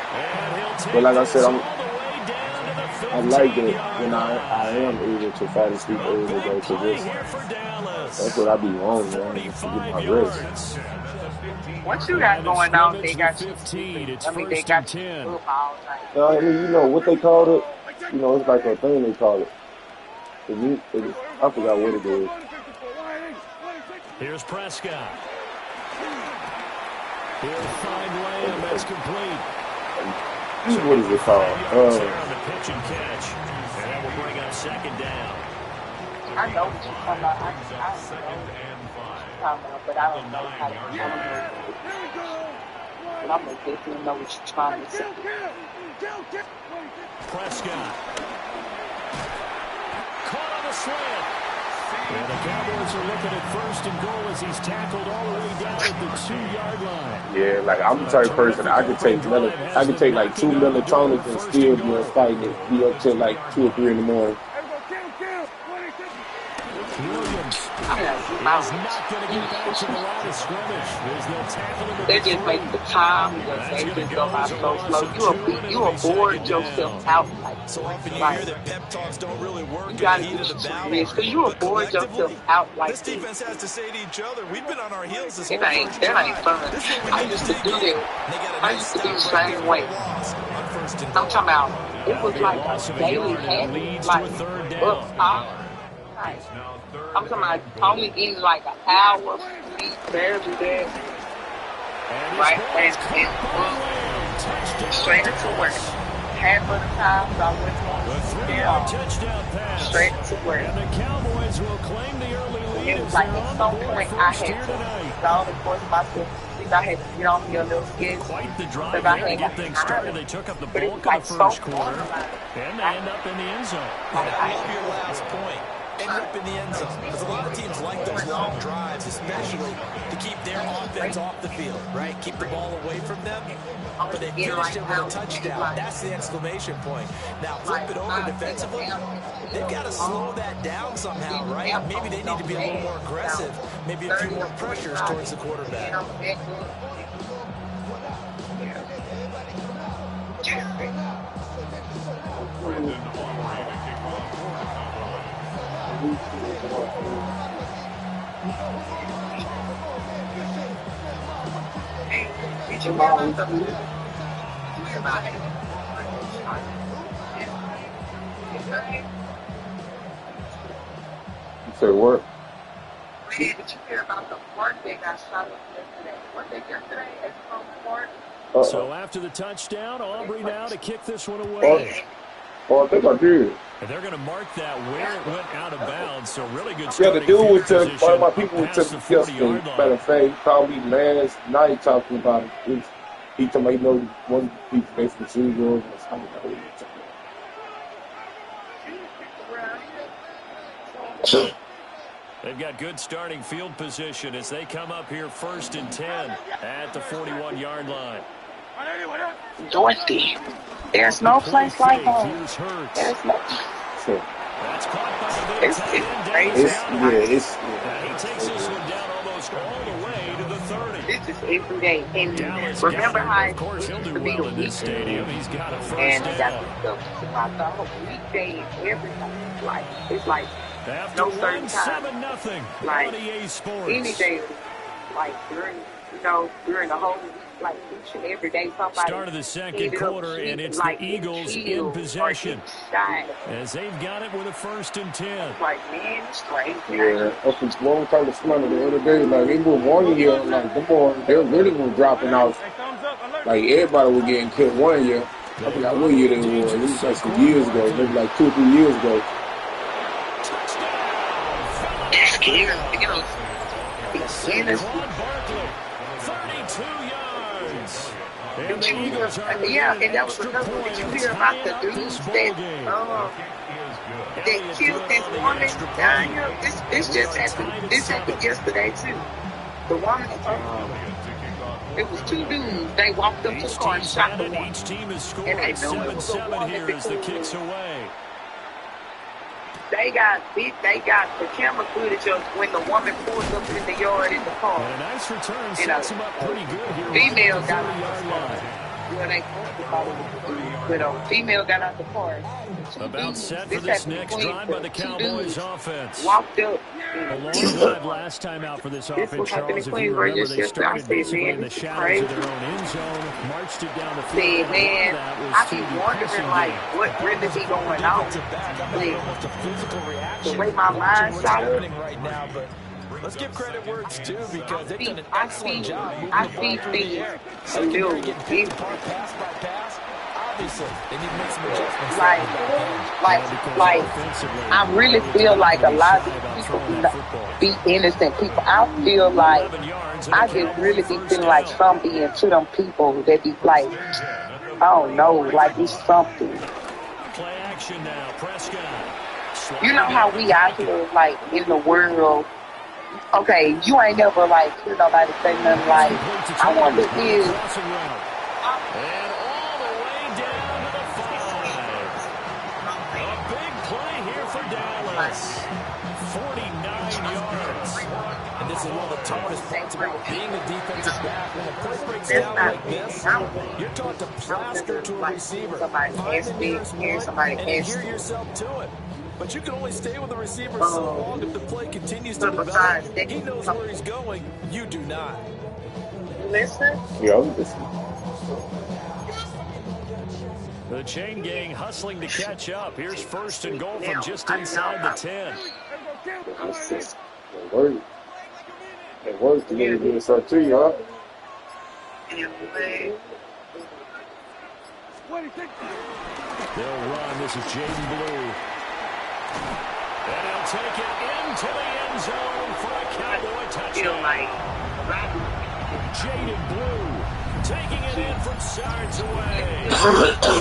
But like I said, I like it when I am able to fall asleep early to go to this. That's what I be on, man. To get my rest. What you got going on? They got you. I mean, they got you all night. I mean, you know what they called it? You know, it's like a thing they call it. I forgot what it is. Here's Prescott. He'll find Lamb. That's complete. What is it called? On the pitch and catch. And that will bring up second down. I know what you're talking about. I know what you're talking about, but I don't know how to do it. But I'm going to definitely know what you're trying to say. Prescott. Caught on the slant. And the Cowboys are looking at first and goal as he's tackled all the way down at the 2-yard line. Yeah, like I'm the type of person I could take like 2 melatonin and still be on fight and be up till like 2 or 3 in the morning. Williams is not going to get back to the line of scrimmage. They just make the time, they just go by so slow. You aboard yourself out. So often you hear that pep talks don't really work You gotta in the heat of the battle. because you aboard yourself out like this defense has to say to each other, we've been on our heels this whole That ain't fun. I used to do that. I used to be the same way. I'm talking about, it was like a daily habit, like up top. I'm talking about only eating like an hour, eat barely there. Right? And straight into work. Half of the times I went home, straight to work. And the Cowboys will claim the early lead. It was like at some point I had to install the course myself. I had to get on your little schedule. Quite the drive there to get things started. They took up the bulk of the first quarter, and they end up in the end zone. I love your last point. End up in the end zone. Because a lot of teams like those long drives, especially to keep their offense off the field, right? Keep the ball away from them. But they finish it with a touchdown. That's the exclamation point. Now, flip it over defensively. They've got to slow that down somehow, right? Maybe they need to be a little more aggressive. Maybe a few more pressures towards the quarterback. You say what? Did you hear about the park they got shot up yesterday? What they yesterday at some park? So after the touchdown, Aubrey now to kick this one away. I think I did. And they're going to mark that where it went out of bounds. So really good Yeah, the dude was position. one of my people who took the yesterday. Matter of fact, he called me last night talking about it. He told me, one piece basically shoes or something. They've got good starting field position as they come up here 1st and 10 at the 41-yard line. Dorothy, there's no place like home. Here's Hurts. There's no. That's caught by the big It's tight end. crazy. He takes this one down almost all the way to the 30. This is every day. And remember how of course, he'll do to be well the in this stadium. He's got a first and I got down. this stuff about the whole weekdays, everything. Like it's like After no certain time. 7-0. Like EA Sports. any day, like during the whole week, like each and every day, somebody Start of the second quarter, and it's like the Eagles in possession as they've got it with a 1st and 10. Like man, it's crazy. Yeah, up in one time of Slumber the other day, like they were 1 year, like the boy, they really were dropping off. Like everybody was getting killed 1 year. I forgot what year they were. It was like some years ago, maybe like 2 or 3 years ago. It's scary, It's scary. 32 yards. And that was another one. Did you hear about the dudes that killed this woman down here? This happened yesterday too. The woman, it was 2 dudes. They walked up to the car and shot the woman. Each team has scored And they know it was a 7-7 woman here as the kicks away. They got the camera footage of when the woman pulled up in the yard in the car. And a nice return sets him up pretty good here. Female got out the car. Well, they but female got out the car. About set for this next drive by the Cowboys offense. Walked up. A long drive last time out for this offense, Charles. If you remember, they started basically in the shadows of their own end zone, marched it down the field. Man, I be wondering, like, what really be going on? The way my mind shot up. Right now, but let's give credit where it's due because they've done an excellent job. I see things a little bit. Pass by pass. Obviously, they need to make some adjustments. Like, I really feel like a lot of these people be innocent people. I feel like, I just really be feeling like some being to them people that be like, I don't know, like it's something. Play action now, Prescott. You know how we out here, like, in the world, okay, you ain't never, like, hear nobody say nothing like, I wonder if And all the way down to the 5. A big play here for Dallas. 49 yards. And this is one of the toughest parts about being a defensive back. When a play breaks down like this, you're taught to plaster to a receiver. Find the nearest one and adhere yourself to it. But you can only stay with the receiver so long if the play continues to develop. He knows where he's going. You do not. Listen. Yeah, I'm listening. The chain gang hustling to catch up. Here's 1st and goal from just inside the 10. It works to get it start to you, huh? They'll run. This is Jaden Blue. And he'll take it into the end zone for a Cowboy touchdown. Jaden Blue taking it in from yards away.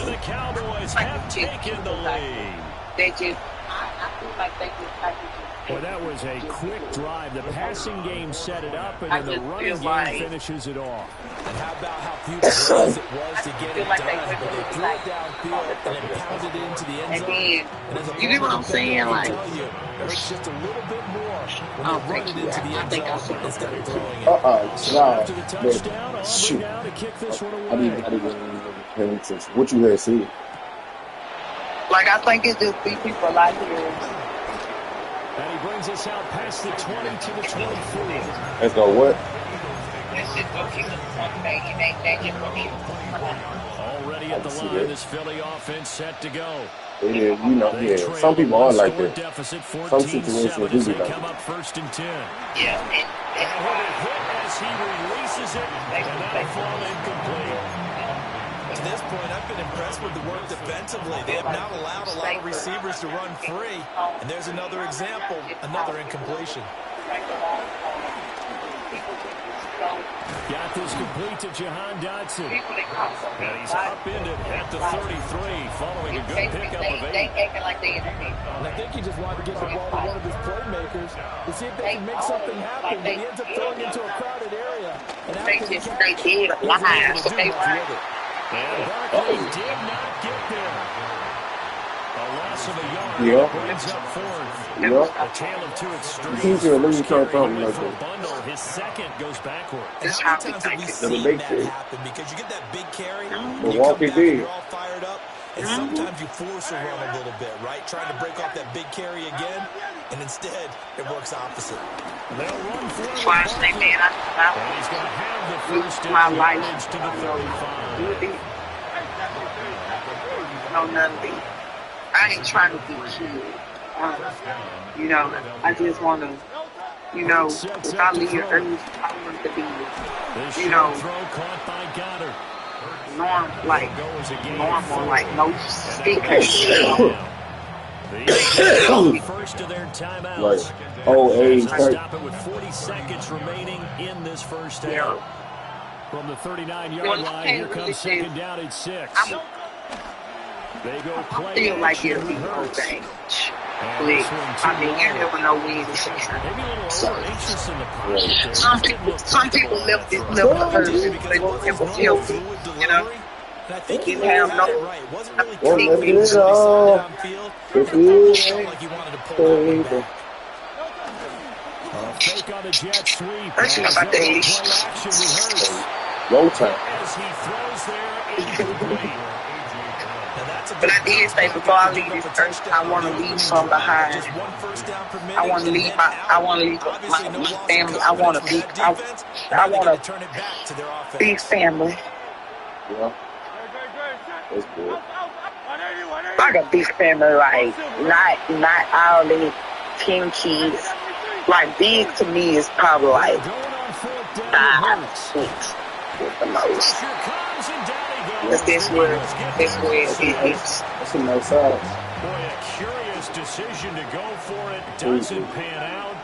The Cowboys have taken the lead. They just, I feel like they just Well, that was a quick drive. The passing game set it up, and then the running game finishes it off. And how about how few plays it was to get it done? But they threw it downfield and then pounded it into the end zone. And as a you get what I'm saying? Like, tell you, there's just a little bit more when you run it into the end zone instead of throwing it. After the touchdown, Auburn now to kick this one away. I didn't pay attention. What you had said? Like, I think it's just these people out here. And he brings us out past the 20 to the 24. Let's go what? Already at the line, this Philly offense set to go. It is, you know, yeah. Some people are like that. Some situations do be like come up 1st and 10. Yeah. And he'll be hit as he releases it, and that'll fall incomplete. To this point, I've been impressed with the work defensively. They have not allowed a lot of receivers to run free. And there's another example, another incompletion. Got this complete to Jahan Dotson. And he's upended at the 33 following a good pickup of 8. And I think he just wanted to get the ball to one of his playmakers to see if they can make something happen, but he ends up throwing into a crowded area. And after the catch, he wasn't able to do much with it. And Barkley did not get there. A loss of a yard brings up fourth. A tale of two extremes. Bundle, his second goes backward. And how many times have we seen that happen? Because you get that big carry, you come back, you're all fired up, and sometimes you force a run a little bit, right? Trying to break off that big carry again, and instead it works opposite. They'll run forward. First thing, man, And he's going to have the first down yardage to the 35. No, none of these. I ain't trying to be cute. You know, I just want to, you know, if I leave early, I want to be, you know, normal, like no stickers. First of their timeouts. Right. Oh, hey, stop it with 40 seconds remaining in this first half. From the 39-yard line, here comes second down at 6. They go play. I feel like it'll be no change. I mean, you never know when the season. So, some people left it early, but it was healthy, you know. They didn't have no. Fake on the jet sweep. About the Roll time. As he throws there, incomplete. But I did say before I leave this earth, I want to leave some behind. I want to leave my family. I want a big family. Yeah. That's good. Like a big family, like not all the 10 kids. Like big to me is probably like 5, 6 with the most. That's where it is. That's a nice size. Boy, a curious decision to go for it. Doesn't pan out.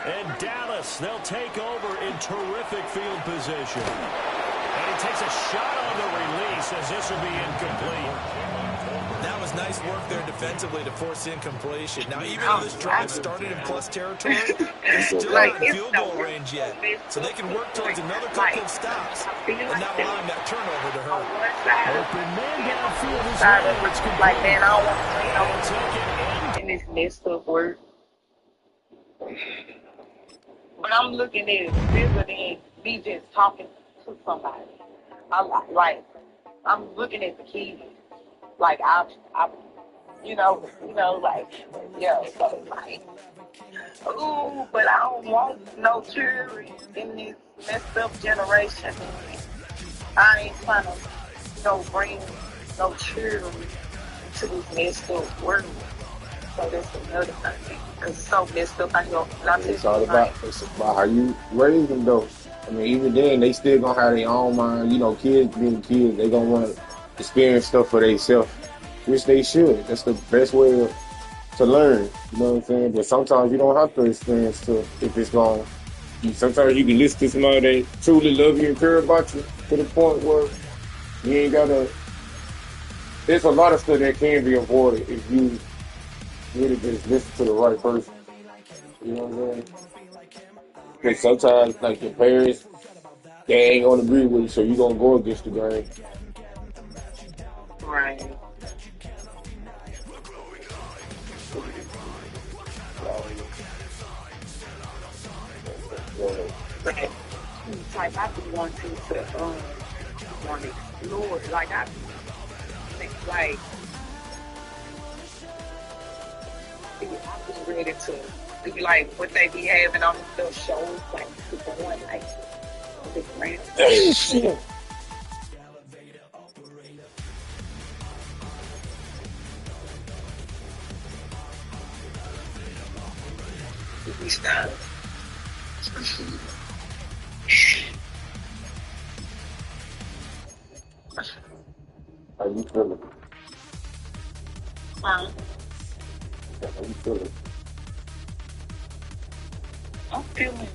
And Dallas, they'll take over in terrific field position. And he takes a shot on the release as this will be incomplete. That was nice work there defensively to force incompletion. Now, even though this drive started in plus territory, they're still not in field goal range yet. So they can work towards another couple of stops and not allowing that turnover to hurt. Open man downfield is right. It's complete. Like, man, I don't want to take it in this messed up work. But I'm looking at it bigger than me just talking to somebody. I'm looking at the kids. Like I, you know, like, yo, so like, ooh, but I don't want no children in this messed up generation. I ain't trying to, bring no children to this messed up world. So that's another thing. Cause it's so messed up. It's all about how you raise them, though. I mean, even then, they still gonna have their own mind. Kids being kids, they gonna want to experience stuff for themselves, which they should. That's the best way to learn. You know what I'm saying? But sometimes you don't have to experience stuff if it's gone. Sometimes you can listen to somebody that truly love you and care about you to the point where you ain't gotta. There's a lot of stuff that can be avoided if you really just listen to the right person. You know what I'm saying? Because sometimes, like your parents, they ain't gonna agree with you, so you gonna go against the grain. Right. Type I be wanting to want to explore. Like I think like I'm ready to be like what they be having on those shows, like Super One, like the grand. Stop. How you feeling? Huh? How you feeling? I'm feeling.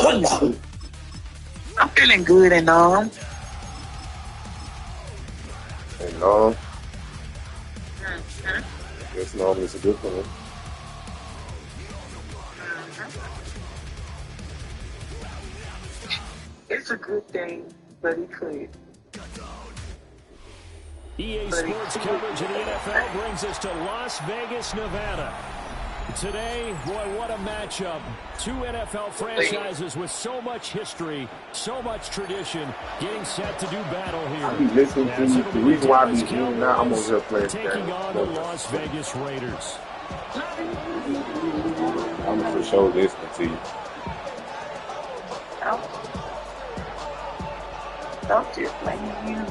I'm feeling good and numb. And numb. Guess numb is a good thing. It's a good thing, but it could. EA Sports coverage of the NFL brings us to Las Vegas, Nevada. Today, boy, what a matchup. Two NFL franchises with so much history, so much tradition, getting set to do battle here. I be listening to you. The reason why I be doing that, I'm over here playing taking on the Las Vegas Raiders. I'm for sure listening to you. Don't just blame you.